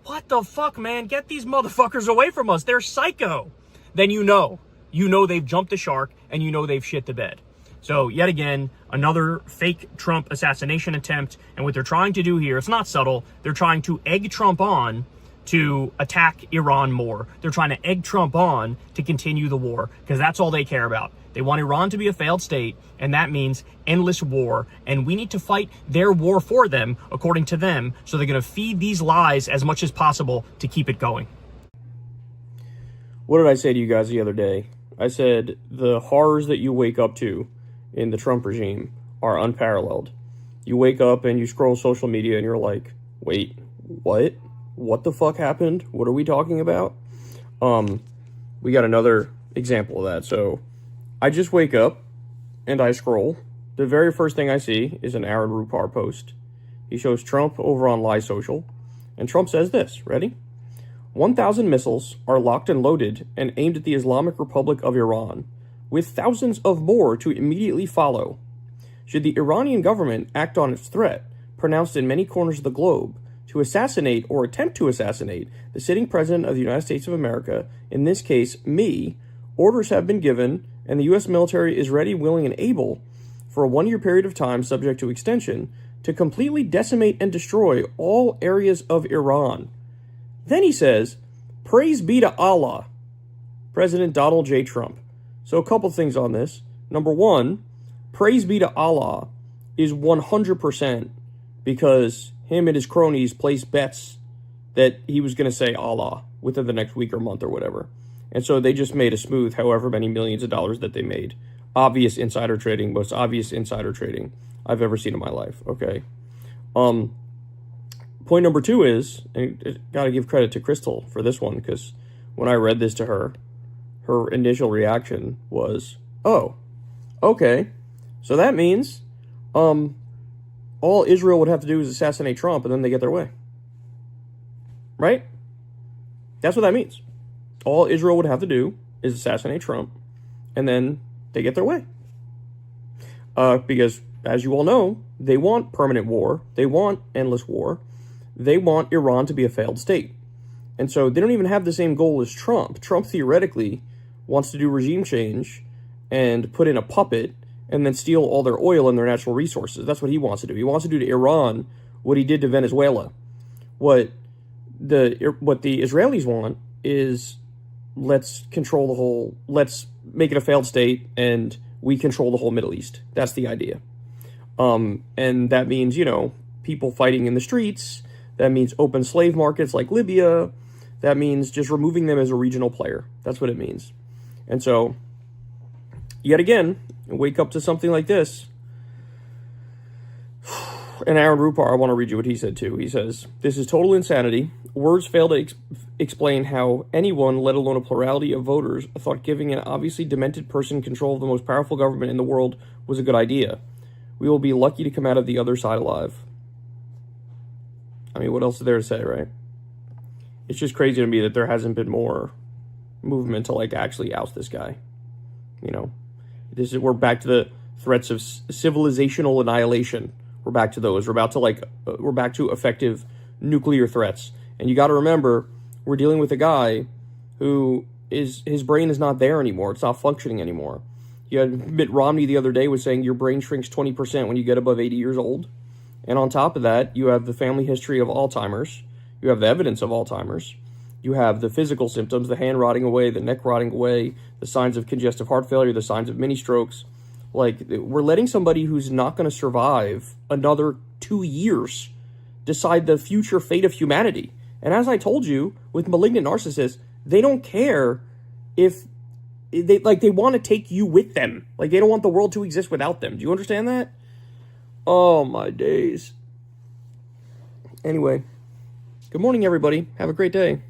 what the fuck, man? Get these motherfuckers away from us. They're psycho. Then you know they've jumped the shark and you know they've shit the bed. So yet again, another fake Trump assassination attempt. And what they're trying to do here, it's not subtle. They're trying to egg Trump on to attack Iran more. They're trying to egg Trump on to continue the war because that's all they care about. They want Iran to be a failed state, and that means endless war. And we need to fight their war for them, according to them. So they're going to feed these lies as much as possible to keep it going. What did I say to you guys the other day? I said the horrors that you wake up to in the Trump regime are unparalleled. You wake up and you scroll social media and you're like, wait, what? What the fuck happened? What are we talking about? We got another example of that. So I just wake up and I scroll. The very first thing I see is an Aaron Rupar post. He shows Trump over on Lie Social, and Trump says this, ready? 1,000 missiles are locked and loaded and aimed at the Islamic Republic of Iran, with thousands of more to immediately follow. Should the Iranian government act on its threat, pronounced in many corners of the globe, to assassinate or attempt to assassinate the sitting president of the United States of America, in this case, me, orders have been given, and the U.S. military is ready, willing, and able, for a 1-year period of time subject to extension, to completely decimate and destroy all areas of Iran. Then he says, praise be to Allah, President Donald J. Trump. So a couple things on this. Number one, praise be to Allah is 100% because him and his cronies placed bets that he was going to say Allah within the next week or month or whatever. And so they just made a smooth however many millions of dollars that they made. Obvious insider trading, most obvious insider trading I've ever seen in my life, okay? Point number two is, and got to give credit to Crystal for this one, because when I read this to her, her initial reaction was, oh, okay, so that means all Israel would have to do is assassinate Trump and then they get their way. Right? That's what that means. All Israel would have to do is assassinate Trump and then they get their way. Because, as you all know, they want permanent war. They want endless war. They want Iran to be a failed state. And so they don't even have the same goal as Trump. Trump theoretically wants to do regime change and put in a puppet and then steal all their oil and their natural resources. That's what he wants to do. He wants to do to Iran what he did to Venezuela. What the Israelis want is let's make it a failed state and we control the whole Middle East. That's the idea. And that means, people fighting in the streets. That means open slave markets like Libya. That means just removing them as a regional player. That's what it means. And so, yet again, wake up to something like this. And Aaron Rupar, I want to read you what he said too. He says, this is total insanity. Words fail to explain how anyone, let alone a plurality of voters, thought giving an obviously demented person control of the most powerful government in the world was a good idea. We will be lucky to come out of the other side alive. I mean, what else is there to say, right? It's just crazy to me that there hasn't been more movement to actually oust this guy. We're back to the threats of civilizational annihilation. We're back to those. We're back to effective nuclear threats. And you got to remember, we're dealing with a guy who his brain is not there anymore. It's not functioning anymore. You had Mitt Romney the other day was saying your brain shrinks 20% when you get above 80 years old. And on top of that, you have the family history of Alzheimer's. You have the evidence of Alzheimer's. You have the physical symptoms, the hand rotting away, the neck rotting away, the signs of congestive heart failure, the signs of mini strokes. Like, we're letting somebody who's not going to survive another 2 years decide the future fate of humanity. And as I told you, with malignant narcissists, they don't care if they want to take you with them. Like, they don't want the world to exist without them. Do you understand that? Oh, my days. Anyway, good morning, everybody. Have a great day.